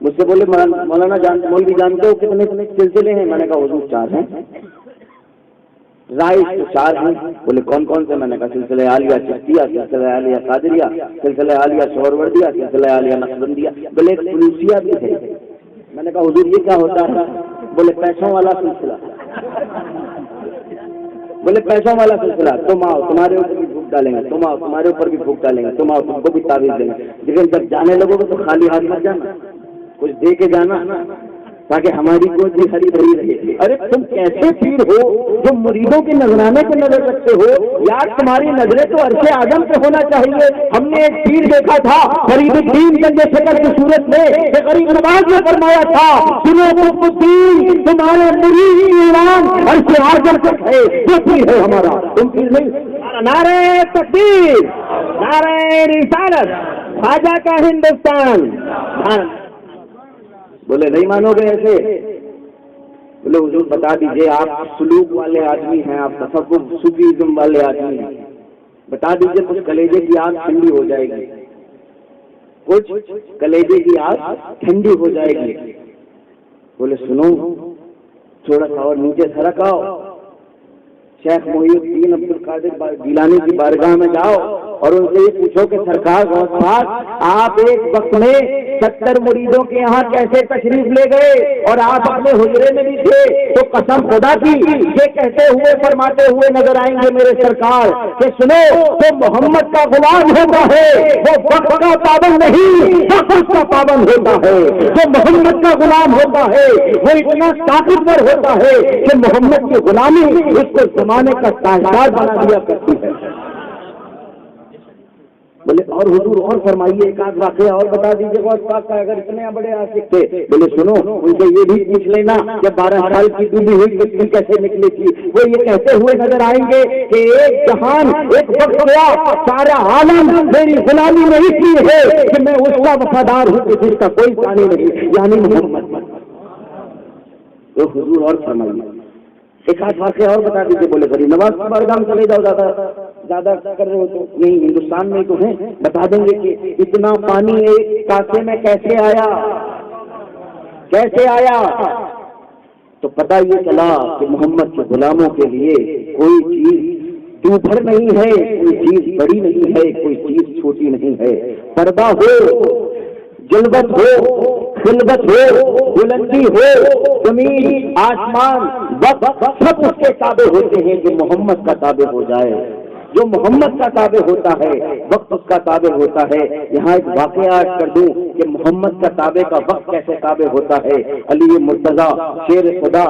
مجھ سے بولے مولانا مولوی جانتے ہو کتنے سلسلے ہیں؟ میں نے کہا حضور 4 ہیں۔ رائش تو 4 ہیں۔ بولے کون کون سے؟ میں نے کہا سلسلہ عالیہ چشتیہ، سلسلہ عالیہ قادریہ، سلسلہ عالیہ سہروردیہ، سلسلہ عالیہ نقشبندیہ، بولے ایک فلوسیہ بھی ہے۔ میں نے کہا حضور یہ کیا ہوتا ہے؟ بولے پیسوں والا سلسلہ۔ بولے پیسوں والا سلسلہ، تم آؤ تمہارے اوپر بھی پھونک ڈالیں گے، تم آؤ تمہارے اوپر بھی پھونک ڈالیں گے، تم آؤ تم کو بھی تعویذ دیں گے، لیکن جب جانے لگو گے تو خالی ہاتھ مت جانا، کچھ دے کے جانا تاکہ ہماری کوئی بھی ہری بھری رہے۔ ارے تم کیسے پیر ہو جو مریدوں کے نذرانے پہ نظر رکھتے ہو؟ یار تمہاری نظریں تو عرش اعظم پہ ہونا چاہیے۔ ہم نے ایک پیر دیکھا تھا فرید الدین گنج شکر کی صورت میں، غریب نواز نے فرمایا تھا سنو قطب الدین تمہارے مرید کی اعلان عرش اعظم تک ہے، جو پیر ہے ہمارا، تم پیر نہیں۔ نعرہ تکبیر، نعرہ رسالت، خواجہ کا ہندوستان۔ بولے نہیں مانو گے ایسے؟ بولے حضور بتا دیجئے، آپ سلوک والے آدمی ہیں، آپ تصوف صوفیزم والے آدمی ہیں، بتا دیجئے کچھ کلیجے کی آگ ٹھنڈی ہو جائے گی، کچھ کلیجے کی آگ ٹھنڈی ہو جائے گی۔ بولے سنو تھوڑا سا اور نیچے سرک آؤ، شیخ محی الدین عبد القادر گیلانی کی بارگاہ میں جاؤ اور ان سے یہ پوچھو کہ سرکار غوث پاک آپ ایک وقت میں 70 مریدوں کے یہاں کیسے تشریف لے گئے اور آپ اپنے حجرے میں بھی تھے، تو قسم خدا کی یہ کہتے ہوئے فرماتے ہوئے نظر آئیں گے میرے سرکار کہ سنو تو محمد کا غلام ہوتا ہے وہ وقت کا پابند نہیں، وقت کا پابند ہوتا ہے۔ جو محمد کا غلام ہوتا ہے وہ اتنا طاقتور ہوتا ہے کہ محمد کی غلامی اس کو زمانے کا تاجدار بنا دیا کرتی ہے۔ بولے اور حضور اور فرمائیے ایک آدھ واقعہ اور بتا دیجیے غوث پاک کا، اگر اتنے بڑے عاشق تھے۔ بولے سنو ان سے یہ بھی پوچھ لینا کہ 12 سال کی ڈوبی ہوئی کشتی کیسے نکلی تھی؟ وہ یہ کہتے ہوئے نظر آئیں گے کہ ایک جہان ایک وقت گیا سارا عالم میری غلامی نہیں کی ہے کہ میں اس کا وفادار ہوں کہ جس کا کوئی ثانی نہیں، یعنی محمد۔ تو حضور اور فرمائیے ایک آدھ واقعہ اور بتا دیجیے۔ بولے غریب نواز کی بارگاہ میں چلے جاؤ، زیادہ کر رہے ہو تو یہی ہندوستان میں تو ہیں، بتا دیں گے کہ اتنا پانی ایک کاسے میں کیسے آیا، کیسے آیا؟ تو پتہ یہ چلا کہ محمد کے غلاموں کے لیے کوئی چیز دوبھر نہیں ہے، کوئی چیز بڑی نہیں ہے، کوئی چیز چھوٹی نہیں ہے۔ پردہ ہو، جلوت ہو، خلوت ہو، بلندی ہو، زمین آسمان وقت سب اس کے تابع ہوتے ہیں جو محمد کا تابع ہو جائے۔ جو محمد کا تابع ہوتا ہے وقت اس کا تابع ہوتا ہے۔ یہاں ایک واقعہ کر دوں کہ محمد کا تابع کا وقت کیسے تابع ہوتا ہے۔ علی مرتضیٰ شیر خدا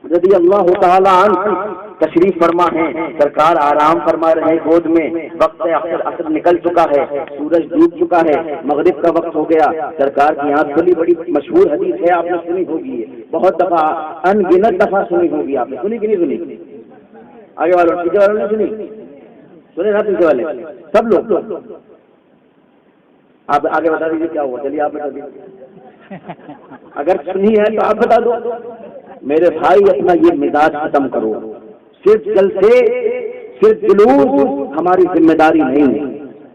رضی اللہ تعالی عنہ تشریف فرما ہے، سرکار آرام فرما رہے ہیں گود میں، وقت عصر نکل چکا ہے، سورج ڈوب چکا ہے، مغرب کا وقت ہو گیا، سرکار کی آنکھ کھلی۔ بڑی مشہور حدیث ہے، آپ نے سنی ہوگی، بہت دفعہ ان گنت دفعہ سنی ہوگی، آپ نے سنی کہ نہیں سنی؟ آگے والوں پیچھے والوں نے سنی؟ سنے نا پیچھے والے سب لوگ؟ آپ آگے بتا دیجیے کیا ہوا، چلیے آپ بتا دیجیے، اگر سنی ہے تو آپ بتا دو۔ میرے بھائی اپنا یہ مزاج ختم کرو، صرف جلسے صرف جلوس ہماری ذمہ داری نہیں،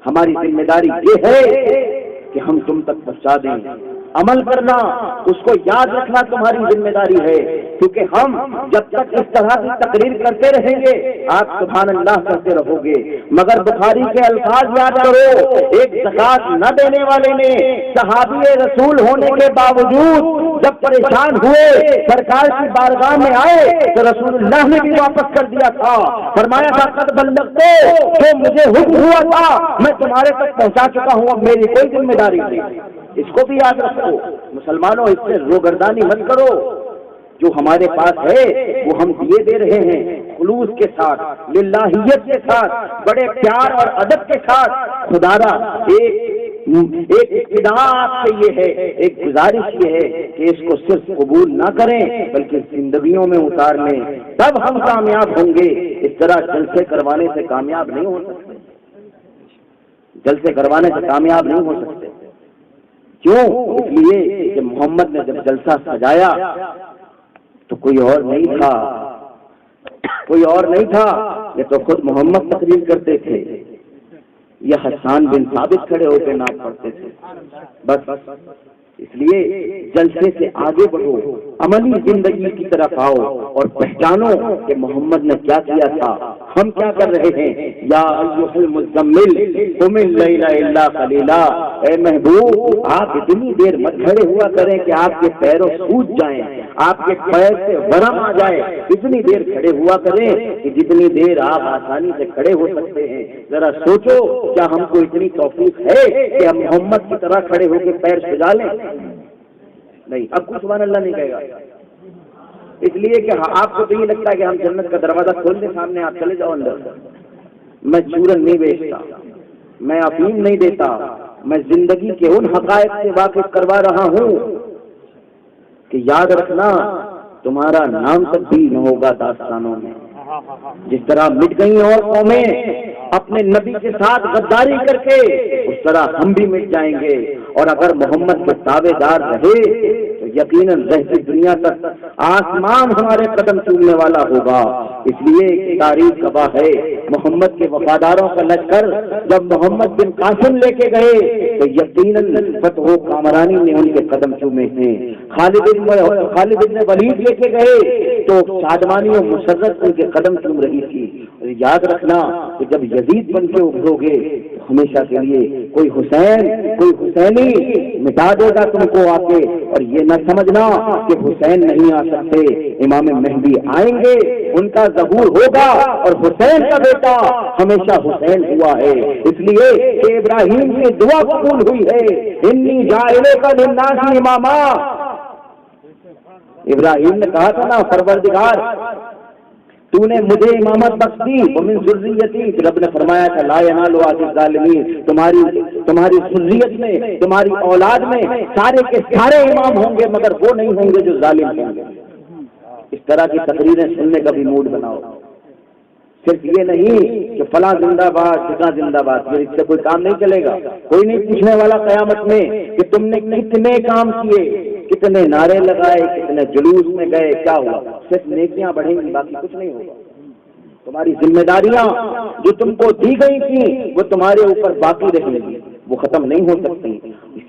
ہماری ذمہ داری یہ ہے کہ ہم تم تک پہنچا دیں، عمل کرنا اس کو یاد رکھنا تمہاری ذمہ داری ہے، کیونکہ ہم جب تک اس طرح کی تقریر کرتے رہیں گے آپ سبحان اللہ کرتے رہو گے، مگر بخاری کے الفاظ یاد کرو، ایک زکات نہ دینے والے نے صحابی رسول ہونے کے باوجود جب پریشان ہوئے سرکار کی بارگاہ میں آئے تو رسول اللہ نے بھی واپس کر دیا تھا، فرمایا تھا قد بلغت، جو مجھے حکم ہوا تھا میں تمہارے تک پہنچا چکا ہوں، اب میری کوئی ذمہ داری نہیں۔ اس کو بھی یاد رکھو مسلمانوں، اس سے روگردانی مت کرو، جو ہمارے پاس ہے وہ ہم دیے دے رہے ہیں خلوص کے ساتھ، للہیت کے ساتھ، بڑے پیار اور ادب کے ساتھ۔ خدارا ایک ابتدا آپ سے یہ ہے، ایک گزارش یہ ہے کہ اس کو صرف قبول نہ کریں بلکہ زندگیوں میں اتار لیں، تب ہم کامیاب ہوں گے۔ اس طرح جلسے کروانے سے کامیاب نہیں ہو سکتے، جلسے کروانے سے کامیاب نہیں ہو سکتے۔ کیوں؟ اس لیے کہ محمد نے جب جلسہ سجایا تو کوئی اور نہیں تھا، کوئی اور نہیں تھا، یہ تو خود محمد تقریر کرتے تھے، یہ حسان بن ثابت کھڑے ہو کے نعت پڑھتے تھے، بس اس لیے جلسے سے آگے بڑھو، عملی زندگی کی طرف آؤ اور پہچانو کہ محمد نے کیا کیا تھا، ہم کیا کر رہے ہیں۔ یا ایھا المزمل قم اللیل الا قلیلا، اے محبوب آپ اتنی دیر مت کھڑے ہوا کریں کہ آپ کے پیروں سوج جائیں، آپ کے پیر سے ورم آ جائے، اتنی دیر کھڑے ہوا کریں کہ جتنی دیر آپ آسانی سے کھڑے ہو سکتے ہیں۔ ذرا سوچو کیا ہم کو اتنی توفیق ہے کہ ہم محمد کی طرح کھڑے ہو کے پیر سجا لیں؟ نہیں، اب کچھ سبحان اللہ نہیں کہے گا، اس لیے کہ آپ کو تو یہ لگتا ہے کہ ہم جنت کا دروازہ کھول دیں سامنے، آپ چلے جاؤ اندر۔ میں چورن نہیں بیچتا، میں افیم نہیں دیتا، میں زندگی کے ان حقائق سے واقف کروا رہا ہوں کہ یاد رکھنا تمہارا نام تک بھی نہ ہوگا داستانوں میں۔ جس طرح مٹ گئی اور قومیں اپنے نبی کے ساتھ غداری کر کے، اس طرح ہم بھی مٹ جائیں گے، اور اگر محمد کے تابع دار رہے تو یقیناً رہتی دنیا تک آسمان ہمارے قدم چومنے والا ہوگا۔ اس لیے تاریخ گواہ ہے، محمد کے وفاداروں کا لشکر جب محمد بن قاسم لے کے گئے تو یقیناً فتح و کامرانی نے ان کے قدم چومے ہیں۔ خالد بن ولید لے کے گئے تو شادمانی و مسرت ان کے قدم چوم رہی تھی۔ یاد رکھنا کہ جب یزید بن کے ابھرو گے تو ہمیشہ کے لیے کوئی حسین کوئی حسینی مٹا دے گا تم کو آ کے، اور یہ نہ سمجھنا کہ حسین نہیں آ سکتے، امام مہدی آئیں گے، ان کا ظہور ہوگا، اور حسین کا بیٹا ہمیشہ حسین ہوا ہے۔ اس لیے کہ ابراہیم کی دعا قبول ہوئی ہے، انی جاعلک للناس اماما۔ ابراہیم نے کہا تھا نا، پروردگار تو نے مجھے امامت بخش دی، ومن ذریتی، رب نے فرمایا تھا لا ینال عہد الظالمین، تمہاری ذریت میں، تمہاری اولاد میں سارے کے سارے امام ہوں گے مگر وہ نہیں ہوں گے جو ظالم ہوں گے۔ اس طرح کی تقریریں سننے کا بھی موڈ بناؤ، صرف یہ نہیں کہ فلاں زندہ باد ٹھکاں زندہ باد، اس سے کوئی کام نہیں چلے گا۔ کوئی نہیں پوچھنے والا قیامت میں کہ تم نے کتنے کام کیے، کتنے نعرے لگائے، کتنے جلوس میں گئے، کیا ہوا؟ صرف نیکیاں بڑھیں گی، باقی کچھ نہیں ہوگا۔ تمہاری ذمہ داریاں جو تم کو دی گئی تھیں وہ تمہارے اوپر باقی رہیں گی، وہ ختم نہیں ہو سکتی،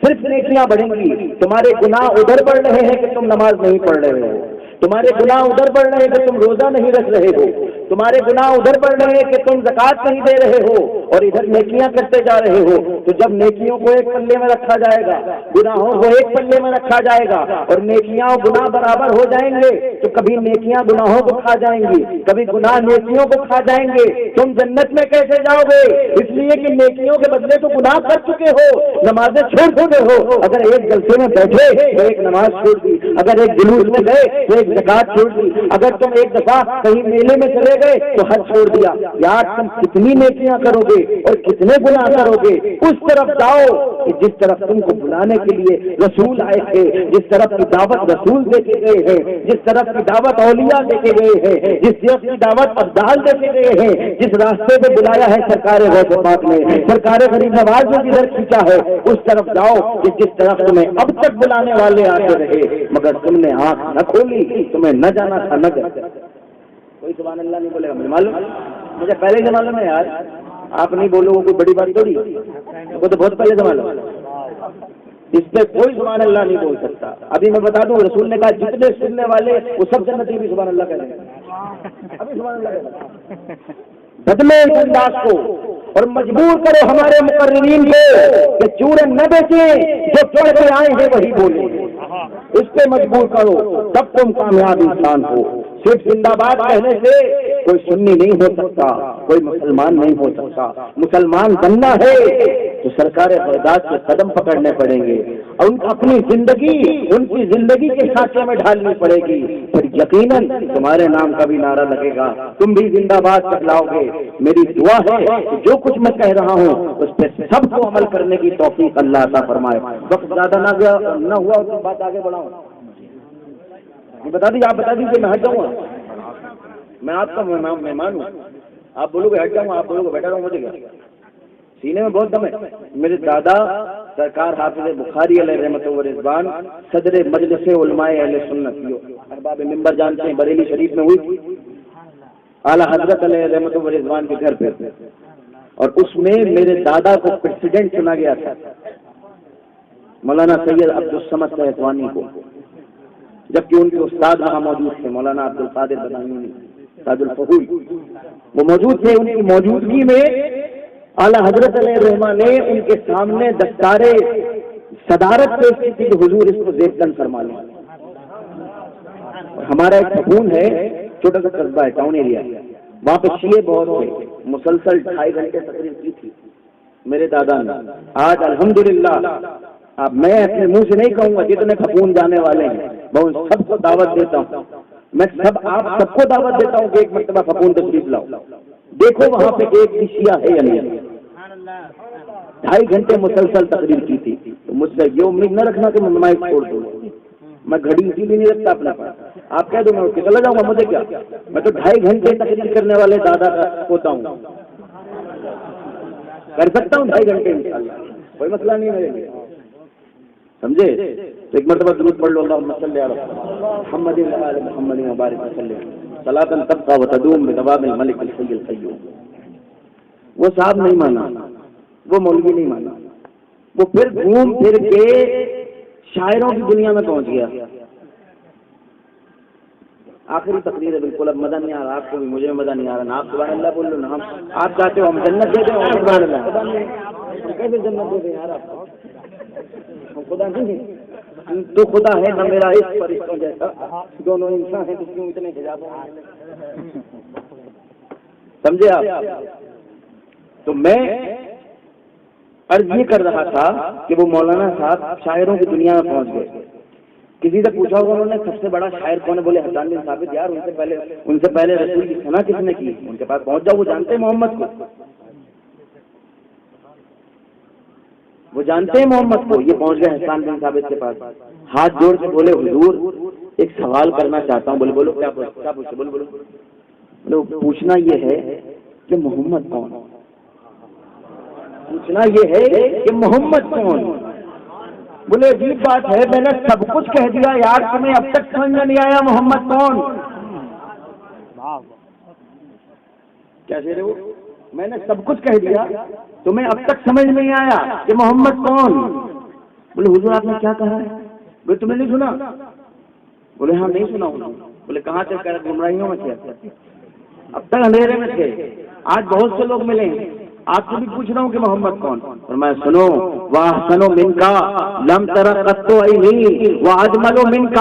صرف نیکیاں بڑھیں گی۔ تمہارے گناہ ادھر بڑھ رہے ہیں کہ تم نماز نہیں پڑھ رہے ہو، تمہارے گناہ ادھر بڑھ رہے ہیں کہ تم روزہ نہیں رکھ رہے ہو، تمہارے گناہ ادھر بڑھ رہے ہیں کہ تم زکوٰۃ نہیں دے رہے ہو، اور ادھر نیکیاں کرتے جا رہے ہو۔ تو جب نیکیوں کو ایک پلے میں رکھا جائے گا، گناہوں کو ایک پلے میں رکھا جائے گا، اور نیکیاں اور گناہ برابر ہو جائیں گے، تو کبھی نیکیاں گناہوں کو کھا جائیں گی، کبھی گناہ نیکیوں کو کھا جائیں گے۔ تم جنت میں کیسے جاؤ گے؟ اس لیے کہ نیکیوں کے بدلے تو گناہ کر چکے ہو، نمازیں چھوڑ چکے ہو۔ اگر ایک جلسے میں بیٹھے تو ایک نماز چھوڑ دی، اگر ایک جلوس میں گئے تو ایک زکوٰۃ چھوڑ دی، اگر تم ایک دفعہ کہیں میلے میں چلے گئے تو حج چھوڑ دیا۔ یار تم کتنی نیکیاں کرو گے اور کتنے گناہ کرو گے؟ اس طرف جاؤ کہ جس طرف تم کو بلانے کے لیے رسول آئے تھے، جس طرف کی دعوت رسول دے کے گئے ہیں، جس طرف کی دعوت اولیاء دے کے گئے ہیں، جس طرف کی دعوت ابدال دے کے گئے ہیں، جس راستے پہ بلایا ہے سرکار غوث پاک نے، سرکار غریب نواز نے جدھر کھینچا ہے، اس طرف جاؤ کہ جس طرف تمہیں اب تک بلانے والے آتے رہے مگر تم نے آنکھ نہ کھولی، تمہیں نہ جانا تھا نہ گیا۔ کوئی سبحان اللہ نہیں بولے گا، مجھے معلوم، مجھے پہلے سے معلوم ہے یار، آپ نہیں بولو وہ کوئی بڑی بات تھوڑی، وہ تو بہت پہلے سے معلوم ہے، اس پہ کوئی سبحان اللہ نہیں بول سکتا۔ ابھی میں بتا دوں رسول نے کہا جتنے سننے والے وہ سب جنتی بھی سبحان اللہ کہہ رہے ہیں، ابھی سبحان اللہ کہہ رہے ہیں۔ بدلے اس انداز کو اور مجبور کرو ہمارے مقررین کو کہ چورن نہ بیچیں، جو پڑھ کے آئے ہیں وہی بولیں، اس پہ مجبور کرو، تب تم کامیاب انسان ہو۔ صرف زندہ باد کہنے سے کوئی سنی نہیں ہو سکتا، کوئی مسلمان نہیں ہو سکتا۔ مسلمان بننا ہے تو سرکار بغداد سے قدم پکڑنے پڑیں گے، اور اپنی زندگی ان کی زندگی کے سانچے میں ڈھالنی پڑے گی، پھر یقیناً تمہارے نام کا بھی نعرہ لگے گا، تم بھی زندہ باد چلاؤ گے۔ میری دعا ہے کہ جو کچھ میں کہہ رہا ہوں اس پہ سب کو عمل کرنے کی توفیق اللہ عطا فرمائے۔ وقت زیادہ نہ ہوا تو بات آگے بڑھاؤں، بتا دیجیے، آپ بتا دیجیے، میں ہٹ جاؤں گا، میں آپ کا مہمان ہوں، آپ بولو گے ہٹ جاؤں گا، آپ بولو گے بیٹھا رہوں، مجھے کیا، سینے میں بہت دم ہے۔ میرے دادا سرکار حافظ بخاری علیہ رحمۃ و رضوان صدر مجلس علماء اہل سنت، احباب ممبر جانتے ہیں، بریلی شریف میں ہوئی تھی، اعلیٰ حضرت علیہ رحمۃ و رضوان کے گھر پہ، اور اس میں میرے دادا کو پریسیڈنٹ چنا گیا تھا۔ مولانا سید عبدالصمد قحطوانی کو، جبکہ ان کے استاد وہاں موجود تھے، مولانا عبدالقادر بدایونی تاج الفہول، وہ موجود تھے۔ ان کی موجودگی میں اعلیٰ حضرت علیہ الرحمہ نے ان کے سامنے دستار صدارت پیش کی تھی کہ حضور اس کو زیب کن فرما لیں۔ ہمارا ایک سکون ہے، چھوٹا سا قصبہ ہے، ٹاؤن ایریا، وہاں پہ شیعہ بہت تھے، مسلسل 2.5 گھنٹے تقریر کی تھی میرے دادا نے۔ آج الحمدللہ اب میں اپنے منہ سے نہیں کہوں گا، جتنے پھپون جانے والے ہیں میں ان سب کو دعوت دیتا ہوں، میں آپ سب کو دعوت دیتا ہوں کہ ایک مرتبہ پھپون تشریف لاؤ، دیکھو وہاں پہ ایک بھی شیعہ ہے یا نہیں۔ 2.5 گھنٹے مسلسل تقریر کی تھی، تو مجھ سے یہ امید نہ رکھنا کہ میں نمائش چھوڑ دوں، میں گھڑی اسی لیے نہیں رکھتا اپنے پاس، آپ کہہ دو میں اٹھ کے چلا جاؤں گا، مجھے کیا، میں تو 2.5 گھنٹے تقریر کرنے والے دادا کا ہوتا ہوں، کر سکتا ہوں 2.5 گھنٹے انشاءاللہ، کوئی مسئلہ نہیں ہے میرے لیے، سمجھے؟ تو ایک مرتبہ درود پڑھ لو، اللہم صلی علی محمد و علی محمد وبارک وسلم صلاۃ تبقى وتدوم بدوام الملک الحی القیوم۔ وہ صاحب نہیں مانا، وہ مولوی نہیں مانا، وہ پھر گھوم پھر کے شاعروں کی دنیا میں پہنچ گیا۔ آخری تقریر ہے بالکل، اب مزہ نہیں آ رہا آپ کو بھی، مجھے بھی مزہ نہیں آ رہا، آپ سبحان اللہ بول لو نا، آپ چاہتے ہو ہم جنت دے دیں، سبحان اللہ، ہم کیسے جنت دے دیں یار آپ کو، ہم خدا نہیں ہیں، تو خدا ہے نہ میرا اس فرشتوں جیسا، دونوں انسان ہیں تو کیوں اتنے حجاب ہیں، سمجھے آپ؟ تو میں عرض یہ کر رہا تھا کہ وہ مولانا صاحب شاعروں کی دنیا میں پہنچ گئے۔ کسی سے پوچھا ہوگا انہوں نے سب سے بڑا شاعر کون ہے، بولے حسان بن ثابت، یار ان سے پہلے رسول کی ثنا کس نے کی، ان کے پاس پہنچ جاؤ، وہ جانتے ہیں محمد کو، وہ جانتے ہیں محمد کو۔ یہ پہنچ گئے حسان بن ثابت کے پاس، ہاتھ جوڑ کے بولے حضور ایک سوال کرنا چاہتا ہوں۔ بولے بولو کیا پوچھے، بولو پوچھنا یہ ہے کہ محمد کون، پوچھنا یہ ہے کہ محمد کون۔ بولے عجیب بات ہے، میں نے سب کچھ کہہ دیا یار، تمہیں اب تک سمجھ میں نہیں آیا محمد کون۔ کیسے رہے ہو، میں نے سب کچھ کہہ دیا، تمہیں اب تک سمجھ نہیں آیا کہ محمد کون۔ بولے حضور آپ نے کیا کہا ہے؟ بولے تمہیں نہیں سنا؟ بولے ہاں نہیں سنا ہوں۔ بولے کہاں سے؟ کہہ رہے گمراہیوں میں تھے، اب تک اندھیرے میں تھے، آج بہت سے لوگ ملے ہیں، آپ سے بھی پوچھ رہا ہوں کہ محمد کون۔ اور میں سنو، وَأَحْسَنُ مِنْكَ لَمْ تَرَ قَطُّ عَيْنِي وَأَجْمَلُ مِنْكَ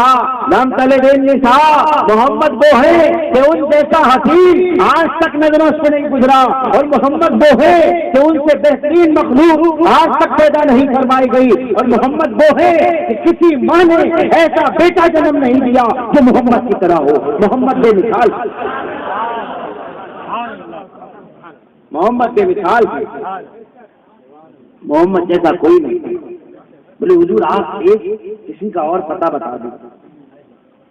لَمْ تَلِدِ النِّسَاءُ۔ محمد وہ ہے کہ ان جیسا حسین آج تک نظروں سے نہیں گزرا، اور محمد وہ ہے کہ ان سے بہترین مخلوق آج تک پیدا نہیں فرمائی گئی، اور محمد وہ ہے کہ کسی ماں نے ایسا بیٹا جنم نہیں دیا جو محمد کی طرح ہو۔ محمد بے مثال، محمد کے مثال، محمد جیسا کوئی نہیں۔ بولے حضور آپ ایک کسی کا اور پتہ بتا دیں،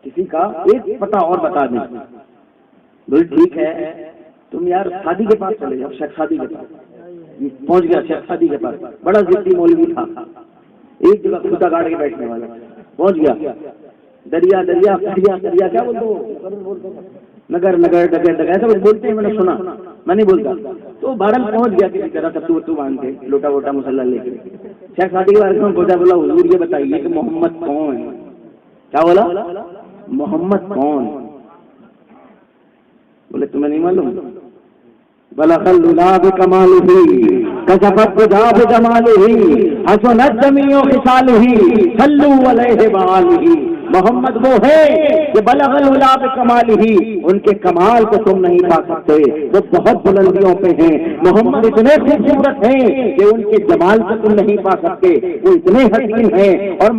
کسی کا ایک پتہ اور بتا دیں۔ بولے ٹھیک ہے، تم یار شادی کے پاس چلے جاؤ، شیخ شادی کے پاس۔ یہ پہنچ گیا شیخ شادی کے پاس، بڑا ضدی مولوی تھا، ایک جگہ خودہ گاڑ کے بیٹھنے والا، پہنچ گیا۔ دریا دریا دریا دریا کیا بولتے، نگر نگر ڈگر ڈگر ایسا کچھ بولتے ہیں، میں نے سنا، میں نہیں بولتا۔ تو بہرحال پہنچ گیا کسی طرح، تو باندھ کے لوٹا ووٹا مسلح لے کے شیخ شادی کے بارے میں پوچھا، بولا حضور یہ بتائیے کہ محمد کون ہے؟ کیا بولا؟ محمد کون؟ بولے تمہیں نہیں معلوم؟ بلغ العلا بکمالہ کشفت بدا بجمالہ حسنت جمیع خصالہ صلوا علیہ وآلہ۔ محمد وہ ہے کہ بلغ العلا بکمالہ، ان کے کمال کو تم نہیں پا سکتے، وہ بہت بلندیوں پہ ہیں۔ محمد اتنے خوبصورت ہیں کہ ان کے جمال کو تم نہیں پا سکتے، وہ اتنے حسین ہیں۔ اور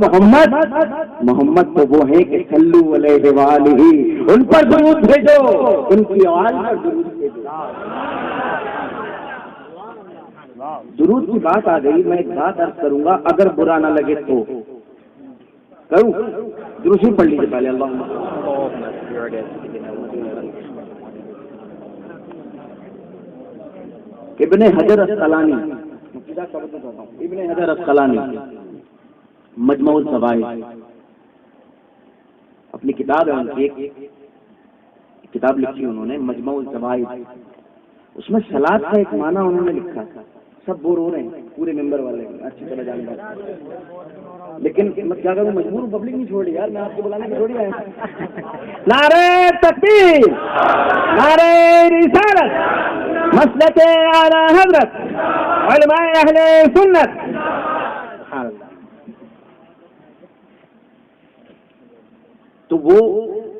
محمد تو وہ ہیں کہ صلوا علیہ وآلہ، ان پر درود بھیجو، ان کی آل پر درود بھیجو۔ درود کی بات آ گئی، میں ایک بات عرض کروں گا، اگر برا نہ لگے تو کروں؟ درود پڑھ لیجیے پہلے، اللہم ابن حجر اسقلانی، ابن حجر اسقلانی مجموع الزوائد اپنی کتاب ہے، ان کی ایک کتاب لکھی انہوں نے مجموع الزوائد، اس میں صلاۃ کا ایک معنی انہوں نے لکھا، سب بور ہو رہے ہیں پورے ممبر والے، اچھی طرح جان لیکن میں کیا کروں مجبور ہوں پبلک نہیں چھوڑی یار میں آپ کو بلانے کی تھوڑی آیا نعرہ تکبیر نعرہ رسالت مسلک اعلی حضرت علماء اہل سنت تو وہ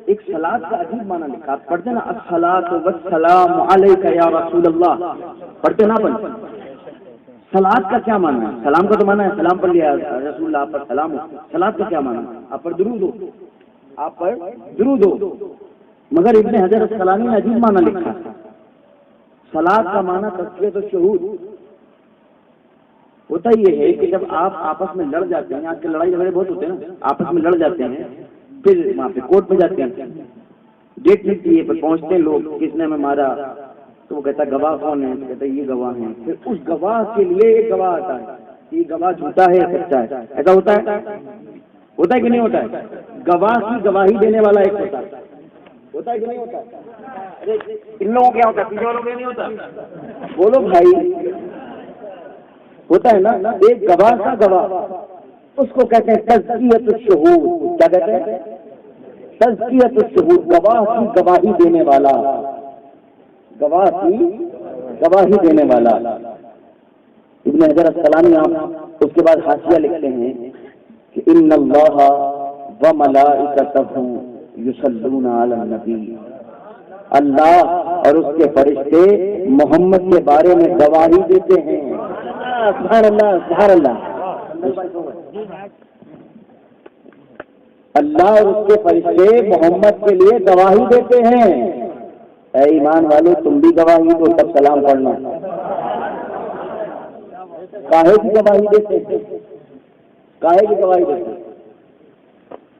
ایک صلاۃ کا عجیب معنی لکھا آپ پڑھتے نا الصلاۃ والسلام علیک یا رسول اللہ پڑھتے نا اپن صلاۃ کا کیا معنی ہے سلام کا تو معنی ہے سلام پڑھ لیا رسول اللہ آپ پر سلام ہو صلاۃ کا کیا معنی ہے آپ پر درود ہو آپ پر درود ہو مگر ابن حجر الاسقلانی نے عجیب معنی لکھا صلاۃ کا معنی تذکیۃ الشہود ہوتا یہ ہے کہ جب آپ آپس میں لڑ جاتے ہیں آج کل لڑائی جھگڑے بہت ہوتے ہیں نا آپس میں لڑ جاتے ہیں پھر وہاں پہ کورٹ پہ جاتے ہیں ڈیٹ ملتی ہے پھر پہنچتے ہیں لوگ کس نے ہمیں مارا تو وہ کہتا ہے گواہ کون ہے کہتا ہے یہ گواہ ہیں پھر اس گواہ کے لیے ایک گواہ آتا ہے یہ گواہ جھوٹا ہے سچا ہے ایسا ہوتا ہے کہ نہیں ہوتا ہے گواہ کی گواہی دینے والا ایک ہوتا ہے کہ نہیں ہوتا ارے ان لوگوں کیا ہوتا ہے نہیں ہوتا بولو بھائی ہوتا ہے نا ایک گواہ کا گواہ اس کو کہتے ہیں تزکیۃ الشہود کیا کہتے ہیں تزکیۃ الشہود گواہ کی گواہی دینے والا گواہ کی گواہی دینے والا ابن حجر الاسقلانی آپ اس کے بعد حاشیہ لکھتے ہیں کہ ان اللہ وملائکتہ یصلون علی النبی اللہ اور اس کے فرشتے محمد کے بارے میں گواہی دیتے ہیں سبحان اللہ سبحان اللہ اللہ اور اس کے فرشتے محمد کے لیے گواہی دیتے ہیں اے ایمان والے تم بھی گواہی دو سب سلام پڑھنا کاہے کی گواہی دیتے کاہے کی گواہی دیتے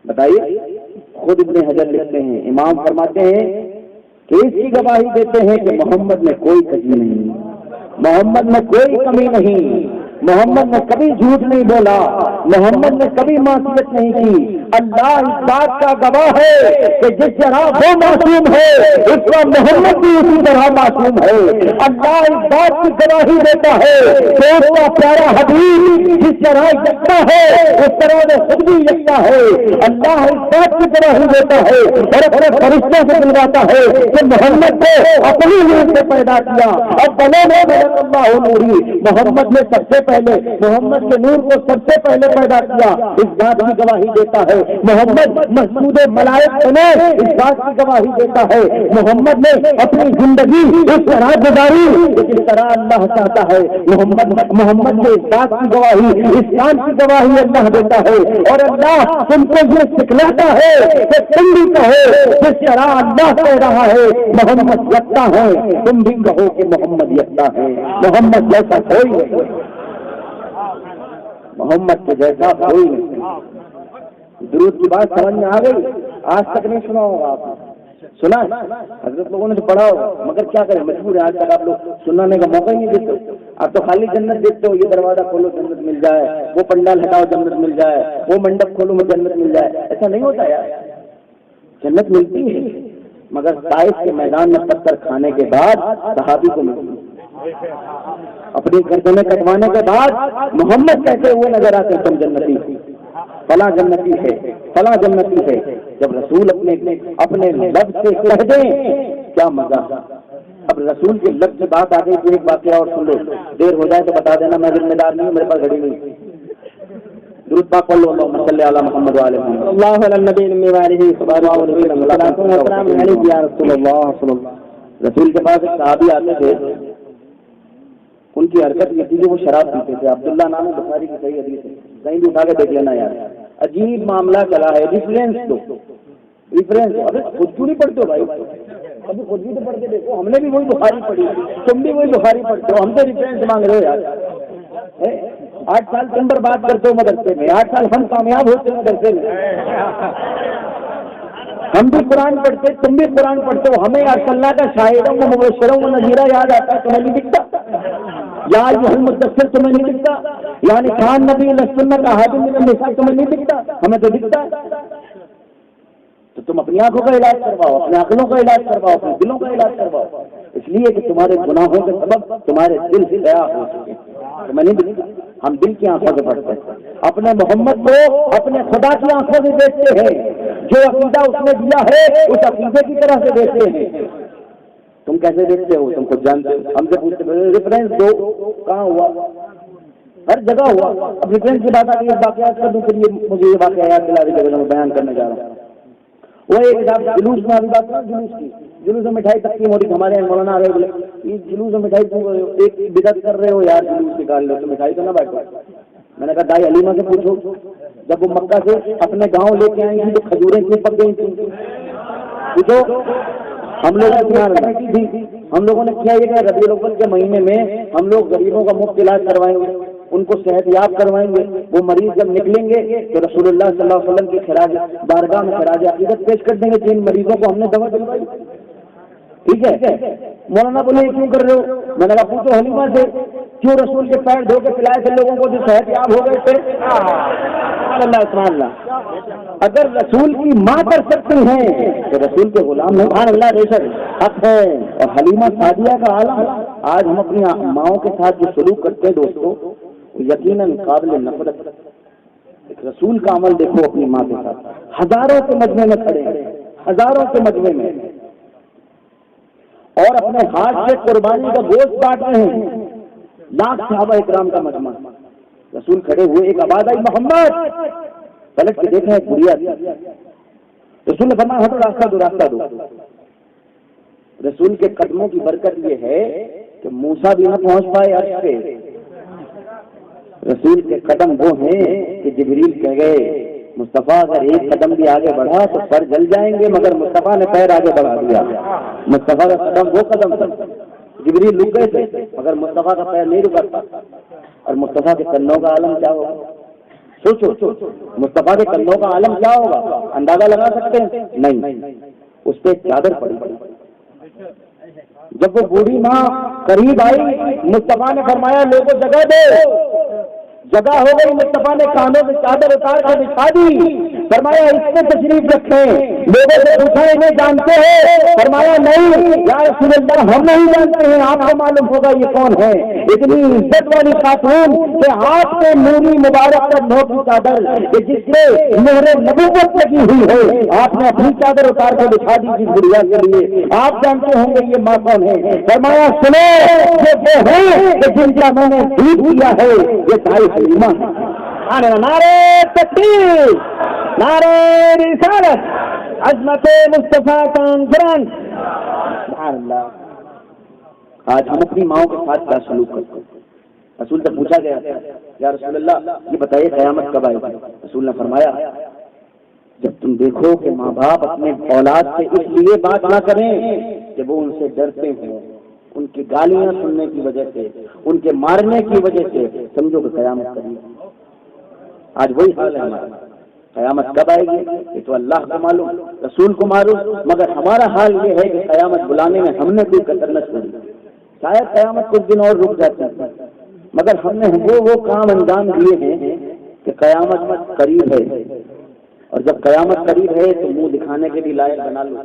بتائیے خود ابن حجر لکھتے ہیں امام فرماتے ہیں کہ اس کی گواہی دیتے ہیں کہ محمد میں کوئی کمی نہیں محمد میں کوئی کمی نہیں محمد نے کبھی جھوٹ نہیں بولا محمد نے کبھی معصیت نہیں کی اللہ اس بات کا گواہ ہے کہ جس طرح وہ معصوم ہے اس کا محمد بھی اسی طرح معصوم ہے اللہ اس بات کی گواہی دیتا ہے کہ اس کا پیارا حبیب جس طرح یکتا ہے اس طرح وہ خود بھی یکتا ہے اللہ اس بات کی گواہی دیتا ہے اور اپنے فرشتوں سے دلواتا ہے کہ محمد کو اپنی نور سے پیدا کیا اور بلے میں اللہ نوری محمد نے سب سے پہلے محمد کے نور کو سب سے پہلے پیدا کیا اس بات کی گواہی دیتا ہے محمد مسجود ملائک بنے اس بات کی گواہی دیتا ہے محمد نے اپنی زندگی اس طرح گزاری جس طرح اللہ چاہتا ہے محمد نے اس بات کی گواہی اسلام کی گواہی اللہ دیتا ہے اور اللہ تم کو یہ سکھلاتا ہے کہ تم بھی کہو جس طرح اللہ کہہ رہا ہے محمد یکتا ہے تم بھی کہو کہ محمد یکتا ہے محمد جیسا کوئی نہیں محمد کے جیسا کوئی نہیں درود کی بات سمجھ میں آ گئی آج تک نہیں سنا ہوگا آپ نے سنا حضرت لوگوں نے تو پڑھا ہوگا مگر کیا کریں مجبور ہے آج تک آپ لوگ سنانے کا موقع ہی نہیں دیتے آپ تو خالی جنت دیکھتے ہو یہ دروازہ کھولو جنت مل جائے وہ پنڈال ہٹاؤ جنت مل جائے وہ منڈپ کھولو میں جنت مل جائے ایسا نہیں ہوتا یار جنت ملتی ہے مگر طائف کے میدان میں پتھر کھانے کے بعد صحابی کو ملتی اپنی گردنیں کٹوانے کے بعد محمد کہتے ہوئے نظر آتے تم جنتی فلاں جنتی ہے فلاں جنتی ہے جب رسول اپنے لب سے کہہ دیں کیا مزہ اب رسول کے لب کی بات آ گئی تو ایک واقعہ اور سن لو دیر ہو جائے تو بتا دینا میں ذمہ دار نہیں ہوں میرے پاس گھڑی نہیں درود پاک پڑھ لو اللہم صلی علی محمد و علی محمد اللہ علی النبی وآلہ وسلم یا رسول اللہ صلی اللہ رسول کے پاس ایک صحابی آتے تھے ان کی حرکت یہ تھی کہ وہ شراب پیتے تھے عبداللہ نام ہے بخاری کی صحیح حدیث ہے کہیں بھی اٹھا کے دیکھ لینا یار عجیب معاملہ چلا ہے ریفرنس دو ریفرنس ابھی خود کیوں نہیں پڑھتے ہو بھائی ابھی خود بھی تو پڑھ کے دیکھو ہم نے بھی وہی بخاری پڑھی تم بھی وہی بخاری پڑھتے ہو ہم سے ریفرنس مانگ رہے ہو یار 8 سال تم پر بات کرتے ہو مدرسے میں 8 سال ہم کامیاب ہوتے ہیں مدرسے میں ہم بھی قرآن پڑھتے تم بھی قرآن پڑھتے ہو ہمیں اللہ کا شاہدوں و مبشروں و نذیرہ یاد آتا ہے تمہیں نہیں دکھتا یا محمد مدثر تمہیں نہیں دکھتا یعنی خان نبی سنت احادیث میں مثال تمہیں نہیں دکھتا ہمیں تو دکھتا ہے تو تم اپنی آنکھوں کا علاج کرواؤ اپنے عقلوں کا علاج کرواؤ اپنے دلوں کا علاج کرواؤ اس لیے کہ تمہارے گناہوں کے سبب تمہارے دل سے دیا ہو چکے تمہیں نہیں دکھتا ہم دل کی آنکھوں سے پڑھتے ہیں، اپنے محمد کو اپنے خدا کی آنکھوں سے دیکھتے ہیں، جو عقیدہ اس نے دیا ہے اس عقیدے کی طرح سے دیکھتے ہیں۔ تم کیسے دیکھتے ہو؟ تم کو جانتے ہو، ہم سے پوچھتے ریفرنس دو، کہاں ہوا؟ ہر جگہ ہوا۔ اب ریفرنس کی بات آ گئی، واقعات کر دوں، پھر یہ مجھے یہ واقعہ یاد دلا دی میں بیان کرنے جا رہا ہوں۔ وہ ایک جلوس میں ابھی بات کروں، جلوس کی، جلوس میں مٹھائی تقسیم ہو رہی، ہمارے یہاں مولانا آ رہے بولے یہ جلوس میں مٹھائی تم ایک بدعت کر رہے ہو یار، جلوس نکال لو تو مٹھائی تو نہ بیٹھو۔ میں نے کہا دائی حلیمہ سے پوچھو، جب وہ مکہ سے اپنے گاؤں لے کے آئیں گی تو کھجوریں کیوں پک گئی تھیں؟ پوچھو۔ ہم لوگوں نے کیا یہ کہ ربیع الاول کے مہینے میں ہم لوگ غریبوں کا مفت علاج کروائیں گے، ان کو صحت یاب کروائیں گے، وہ مریض جب نکلیں گے تو رسول اللہ صلی اللہ علیہ وسلم کی خراج بارگاہ میں خراج عقیدت پیش کر دیں گے جن مریضوں کو ہم نے دوا دلوائی۔ ٹھیک ہے؟ مولانا بولے کیوں کر رہے ہو؟ میں نے کہا پوچھو حلیمہ سے، کیوں رسول کے پیر دھو کے پلائے تھے لوگوں کو جو صحت یاب ہو گئے تھے؟ اللہ، اگر رسول کی ماں کر سکتی ہیں تو رسول کے غلام نہیں؟ سبحان اللہ، ریشر حق ہے۔ اور حلیمہ سعدیہ کا عالم، آج ہم اپنی ماؤں کے ساتھ جو سلوک کرتے ہیں دوستوں، یقیناً قابل نفرت۔ ایک رسول کا عمل دیکھو اپنی ماں کے ساتھ، ہزاروں کے مجمع میں کھڑے ہیں، ہزاروں کے مجمع میں، اور اپنے ہاتھ سے قربانی کا گوشت بانٹ رہے ہیں، لاکھ صحابہ اکرام کا مجمع، رسول کھڑے ہوئے، ایک آواز آئی محمد، پلٹ کے دیکھیں ایک بڑھیا، رسول نے فرمایا ہٹو، راستہ دو، راستہ دو۔ رسول کے قدموں کی برکت یہ ہے کہ موسیٰ بھی نہ پہنچ پائے عرش پہ، رسول کے قدم وہ ہیں کہ جبریل کہہ گئے مصطفیٰ اگر ایک قدم بھی آگے بڑھا تو سر جل جائیں گے، مگر مصطفیٰ نے پیر آگے بڑھا دیا۔ مصطفیٰ کا قدم وہ قدم تھا، جبریل رک گئے تھے مگر مصطفیٰ کا پیر نہیں رکا تھا۔ اور مصطفیٰ کے کنوں کا عالم کیا ہوگا؟ سوچو، مصطفیٰ کے کنوں کا عالم کیا ہوگا؟ اندازہ لگا سکتے ہیں؟ نہیں۔ اس پہ چادر پڑی، جب وہ بوڑھی ماں قریب آئی مصطفیٰ نے فرمایا لوگوں جگہ دو، جگہ ہو گئی، مصطفیٰ نے کانوں سے چادر اتار کر بچھا دی، فرمایا اس میں تشریف رکھیں۔ لوگوں سے پوچھا انہیں جانتے ہیں؟ فرمایا نہیں یا رسول اللہ ہم نہیں جانتے ہیں، آپ کو معلوم ہوگا یہ کون ہے۔ اتنی عزت والی خاتون کہ ہاتھ میں نوری مبارک کا نو کی چادر کہ جس سے مہر نبوت لگی ہوئی ہے، آپ نے اپنی چادر اتار کر بچھا دی جس بڑھیا کے لیے۔ آپ جانتے ہوں گے یہ ماں کون ہے؟ فرمایا سنو یہ وہ ہے کہ جن کا میں نے دودھ کیا ہے، یہ دائی حلیمہ۔ نعرہ تکبیر، نعرہ رسالت، عظمت مصطفیٰ کانفرنس۔ سبحان اللہ۔ آج ہم اپنی ماؤں کے ساتھ کیا سلوک کرتے ہیں؟ رسول سے پوچھا گیا یا رسول اللہ یہ بتائیے قیامت کب آئے گی؟ رسول نے فرمایا جب تم دیکھو کہ ماں باپ اپنے اولاد سے اس لیے بات نہ کریں کہ وہ ان سے ڈرتے ہیں، ان کی گالیاں سننے کی وجہ سے، ان کے مارنے کی وجہ سے، سمجھو کہ قیامت قریب ہے۔ آج وہی حال ہے ہمارا۔ قیامت کب آئے گی یہ تو اللہ کو معلوم، رسول کو معلوم، مگر ہمارا حال یہ ہے کہ قیامت بلانے میں ہم نے کوئی کسر نہ چھوڑی۔ شاید قیامت کچھ دن اور رک جاتی ہے، مگر ہم نے وہ کام انجام دیے ہیں کہ قیامت قریب ہے، اور جب قیامت قریب ہے تو منہ دکھانے کے بھی لائق بنا لو،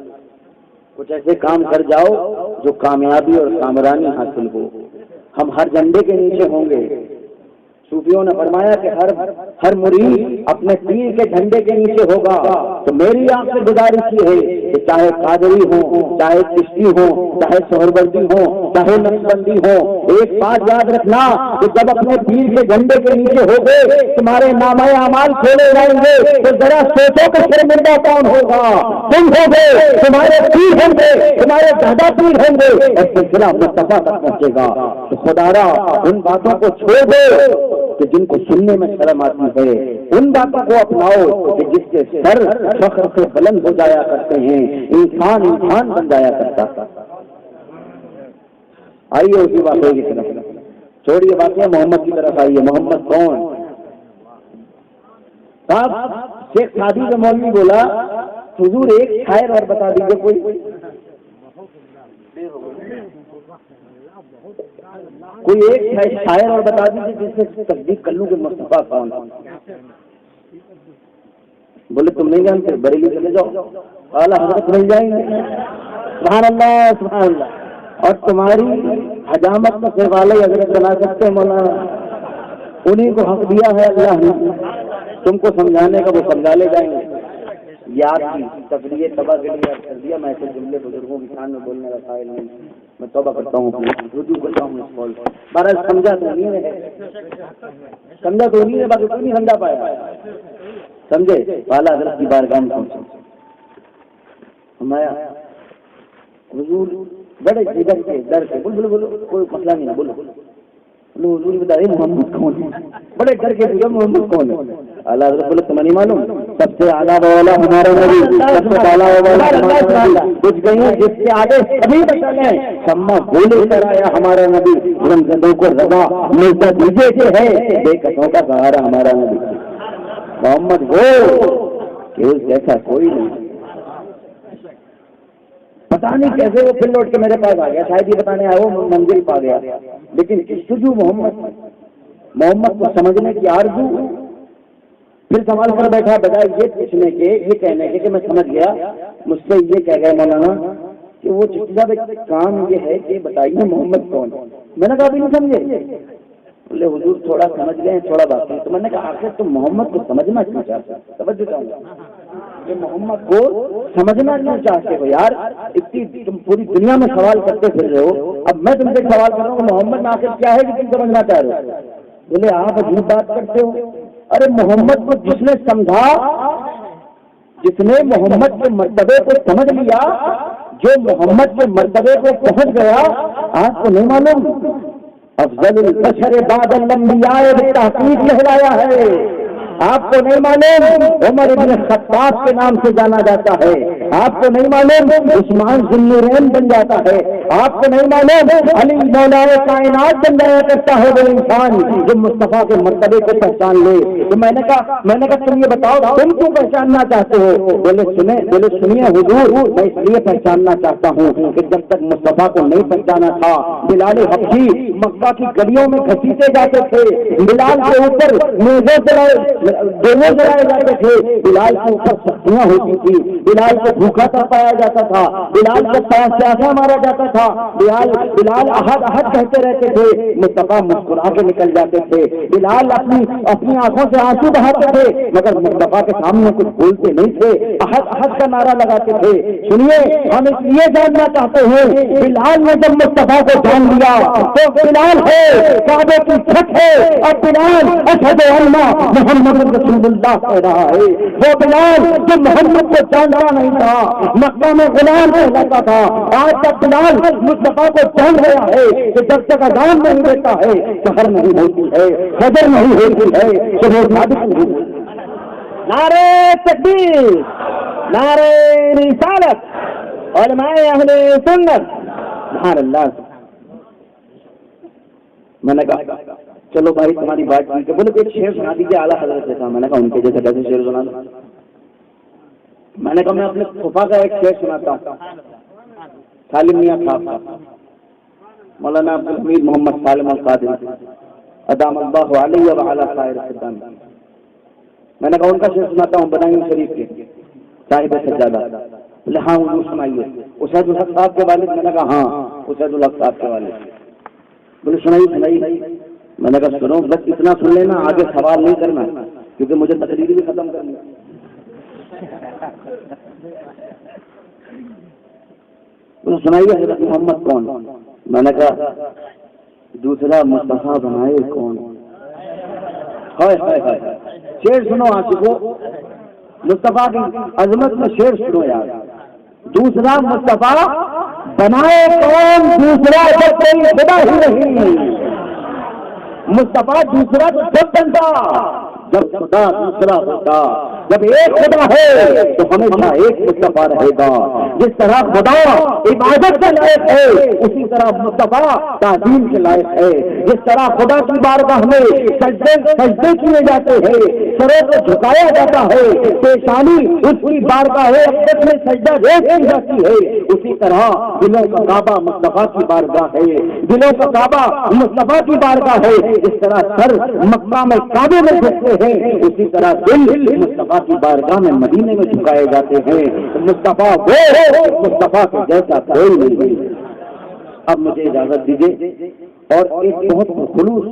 کچھ ایسے کام کر جاؤ جو کامیابی اور کامرانی حاصل ہو۔ ہم ہر جھنڈے کے نیچے ہوں گے۔ صوفیوں نے فرمایا کہ ہر مرید اپنے پیر کے جھنڈے کے نیچے ہوگا۔ تو میری آپ سے گزارش یہ ہے کہ چاہے قادری ہو، چاہے چشتی ہو، چاہے سہروردی ہو، چاہے نقشبندی ہو، ایک بات یاد رکھنا کہ جب اپنے پیر کے جھنڈے کے نیچے ہوگے تمہارے نامہ اعمال کھولے جائیں گے تو ذرا سوچو کہ شرمندہ کون ہوگا؟ تم ہوگے، تمہارے پیر ہوں گے، تمہارے دادا پیر ہوں گے، اور سلسلہ مصطفیٰ تک پہنچے گا۔ تو خدارا ان باتوں کو چھوڑ دو کہ جن کو سننے میں شرم آتی ہے، ان باتوں کو اپناؤ کہ جس سے سر فخر سے بلند ہو جایا کرتے ہیں، انسان بن جایا کرتا۔ آئیے اسی واقعے کی طرف، چھوڑیے واقعہ محمد کی طرف آئیے۔ محمد کون؟ صاحب شیخ سعدی کا مولوی بولا حضور ایک شاعر اور بتا دیجیے کوئی ایک شاعر اور بتا دیجیے جس سے تصدیق کر لوں کہ مصطفیٰ کون ہے۔ بولے تم نہیں جانتے، بریلی چلے جاؤ، اعلیٰ حضرت مل جائیں گے۔ سبحان اللہ، سبحان اللہ۔ اور تمہاری حجامت میں پھر والے حضرت بنا سکتے ہیں مولانا۔ انہیں کو حق دیا ہے اللہ نے، تم کو سمجھانے کا وہ سمجھا لے جائیں گے. یہ آپ کی تفریح تباہ کے لیے کر دیا. میں ایسے جملے بزرگوں کی شان میں بولنے کا قائل نہیں. میں توبہ کرتا ہوں، رجوع کرتا ہوں اس قول. بہرحال سمجھا تو نہیں ہے، سمجھا تو نہیں ہے، باقی کوئی نہیں سمجھا پایا. سمجھے؟ اعلیٰ حضرت کی بارگاہ میں پہنچے. ہمارا حضور بڑے جگر کے ڈر کے بولو بولو کوئی مسئلہ نہیں ہے، بولو حضور بتا رہے محمد کون ہے. بڑے ڈر کے محمد کون ہے؟ اعلیٰ حضرت بولے تمہیں نہیں معلوم؟ سب سے اعلیٰ والا ہمارا نبی، سب سے اعلیٰ والا کچھ گئی جس کے آگے سبھی بچن ہیں. سما بولے کرایا ہمارا نبی، رمضانوں کو رضا ملتا دیجیے کہ ہے بے قصوں کا سہارا ہمارا نبی. محمد وہ کہ اس جیسا کوئی نہیں. پتا نہیں کیسے وہ پھر لوٹ کے میرے پاس آ گیا، شاید یہ بتانے آیا وہ منزل پا گیا. لیکن جستجو محمد کو سمجھنے کی آرزو. پھر سوال کر بیٹھا بجائے یہ پوچھنے کے، یہ کہنے کے کہ میں سمجھ گیا. مجھ سے یہ کہہ گیا مولانا کہ وہ چشتی صاحب کام یہ ہے کہ بتائیے محمد کون. میں نے کہا ابھی نہیں سمجھے. بولے حضور تھوڑا سمجھ گئے تھوڑا باقی. تو میں نے کہا آخر تم محمد کو سمجھنا کیوں چاہتے ہو؟ توجہ چاہوں گا کہ محمد کو سمجھنا کیوں چاہتے ہو یار؟ اتنی تم پوری دنیا میں سوال کرتے پھر رہے ہو. اب میں تم سے سوال کر رہا ہوں محمد میں آخر کیا ہے کہ تم سمجھنا چاہ رہے ہو؟ بولے آپ عجیب بات کرتے ہو. ارے محمد کو جس نے سمجھا، جس نے محمد کے مرتبے کو سمجھ لیا، جو محمد کے مرتبے کو پہنچ گیا، آپ کو نہیں معلوم افضل البشر بعد الانبیاء بالتحقیق کہلایا ہے. آپ کو نہیں معلوم عمر ابن خطاب کے نام سے جانا جاتا ہے. آپ کو نہیں معلوم عثمان ذو النورین بن جاتا ہے. آپ کو نہیں معلوم علی مولا کائنات بن جایا کرتا ہے وہ انسان جو مصطفیٰ کے مرتبے کو پہچان لے. تو میں نے کہا تم یہ بتاؤ تم کیوں پہچاننا چاہتے ہو؟ بولے سنیے حضور میں اس لیے پہچاننا چاہتا ہوں کہ جب تک مصطفیٰ کو نہیں پہچانا تھا بلال حبشی مکہ کی گلیوں میں گھسیٹے جاتے تھے. بلال کے اوپر میزوں دونوں جلائے جاتے تھے. بلال کے اوپر سختیاں ہوتی تھی. بلال کو بھوکا تڑپایا جاتا تھا. بلال کو پیاسا مارا جاتا تھا. بلال احد کہتے رہتے تھے. مصطفیٰ مسکرا کے نکل جاتے تھے. بلال اپنی آنکھوں سے آنسو بہاتے تھے مگر مصطفیٰ کے سامنے کچھ بولتے نہیں تھے. احد کا نعرہ لگاتے تھے. سنیے ہم اس لیے جاننا چاہتے ہیں بلال نے جب مصطفیٰ کو جان لیا تو بلال ہے کعبے کی چھت ہے. اب بلال اشہد ان محمد رسول اللہ کہہ رہا ہے. وہ بلال جو محمد کو جانتا نہیں تھا، مکہ میں غلام کہلاتا تھا، آج تک بلال مصطفیٰ کو جان گیا ہے کہ جب تک اذان نہیں دیتا ہے سحر نہیں ہوتی ہے، فجر نہیں ہوتی ہے، صبح صادق نہیں ہوتی. نعرہ تکبیر، نعرہ رسالت، علماء اہل سنت، سبحان اللہ. میں نے کہا چلو بھائی تمہاری بات ٹھیک ہے. بولے کہ شعر سنا دیجیے اعلیٰ حضرت سے. میں نے کہا ان کے جیسے کیسے شعر سنا دوں؟ میں نے کہا میں اپنے پھوپھا کا ایک شعر سناتا ہوں، سالم میاں صاحب کا، مولانا عبدالحمید محمد سالم القادری ادام اللہ علیہ وعلی سائر الخدام. میں نے کہا ان کا شعر سناتا ہوں بنائی شریف کے صاحب سجادہ. بولے ہاں حضور سنائیے. اسید الحق صاحب کے والد. میں نے کہا ہاں اسید الحق صاحب کے والد. بولے سنائی. میں نے کہا سنو بس اتنا سن لینا، آگے سوال نہیں کرنا کیونکہ مجھے تقریر بھی ختم کرنی. سنائیے حضرت محمد کون؟ میں نے کہا دوسرا مصطفیٰ بنائے کون. شعر سنو عاشقو، مصطفیٰ کی عظمت میں شعر سنو یار. دوسرا مصطفیٰ بنائے کون؟ دوسرا جب کوئی خدا ہی نہیں. مصطفیٰ دوسرا تو جب بنتا جب خدا دوسرا ہوتا. جب ایک خدا ہے تو ہمیشہ ایک مصطفیٰ رہے گا. جس طرح خدا عبادت کے لائق ہے اسی طرح مصطفیٰ تعظیم کے لائق ہے. جس طرح خدا کی بارگاہ میں سجدے کیے جاتے ہیں، سروں کو جھکایا جاتا ہے، پیشانی اس کی بارگاہ اقدس میں سجدہ ریز کی جاتی ہے، اسی طرح دلوں کا کعبہ مصطفیٰ کی بارگاہ ہے. دلوں کا کعبہ مصطفیٰ کی بارگاہ ہے. جس طرح سر مکہ میں کعبے میں جھکتے ہیں اسی طرح دل مصطفیٰ کی بارگاہ میں مدینے میں جھکائے جاتے ہیں. مصطفیٰ وہ مصطفیٰ کے جیسا کوئی نہیں. اب مجھے اجازت دیجیے اور ایک بہت خلوص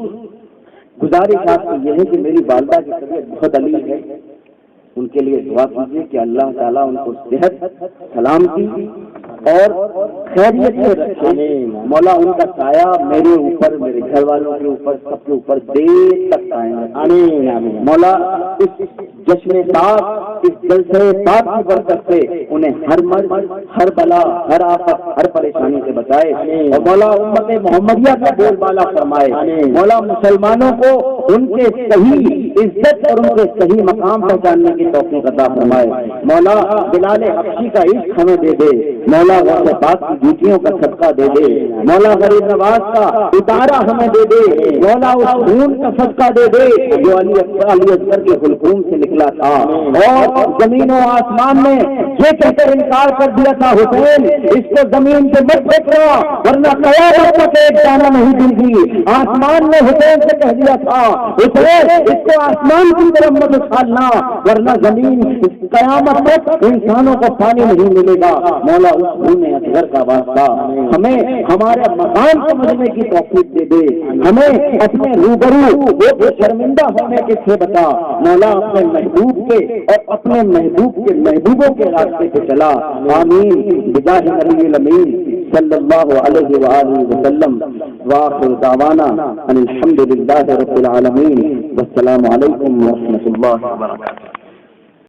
گزارش آپ کو یہ ہے کہ میری والدہ کی طبیعت بہت علیل ہے، ان کے لیے دعا کیجیے کہ اللہ تعالیٰ ان کو صحت، سلامتی اور خیریت سے رکھے۔ مولا ان کا سایہ میرے اوپر، میرے گھر والوں کے اوپر، سب کے اوپر دیر تک قائم رکھے۔ مولا اس جشن پاک، اس جلسے پاک کی برکت سے انہیں ہر مرض، ہر بلا، ہر آفت، ہر پریشانی سے بچائے، اور مولا امت محمدیہ کا بول بالا فرمائے۔ مولا مسلمانوں کو ان کے صحیح عزت اور ان کے صحیح مقام پہچاننے کی توفیق عطا فرمائے۔ مولا بلال حبشی کا عشق ہمیں دے دے، مولا غوث پاک کی ڈیوٹیوں کا صدقہ دے دے، مولا غریب نواز کا اتارا ہمیں دے دے، مولا اس خون کا صدقہ دے دے جو علی اکبر کے حلقوم سے نکلا تھا، اور زمین و آسمان نے یہ کہہ کر انکار کر دیا تھا حسین اس کو زمین پہ مت پھینکنا ورنہ قیامت تک ایک دانہ نہیں ملتی۔ آسمان نے حسین سے کہہ دیا تھا حسین اس کو آسمان کی طرف مت اچھالنا ورنہ زمین قیامت تک انسانوں کو پانی نہیں ملے گا۔ مولا اس خون اصغر کا واسطہ ہمیں ہمارے مقام سمجھنے کی توفیق دے دے، ہمیں اپنے روبرو وہ شرمندہ ہونے کے سے بتا۔ مولا اپنے محبوب کے اور اپنے محبوب کے محبوبوں کے راستے پہ چلا۔ آمین بجاہ نبی الامین صلی اللہ علیہ وآلہ وسلم۔ وآخر دعوانا ان الحمد للہ رب العالمین، والسلام علیکم ورحمۃ اللہ وبرکاتہ۔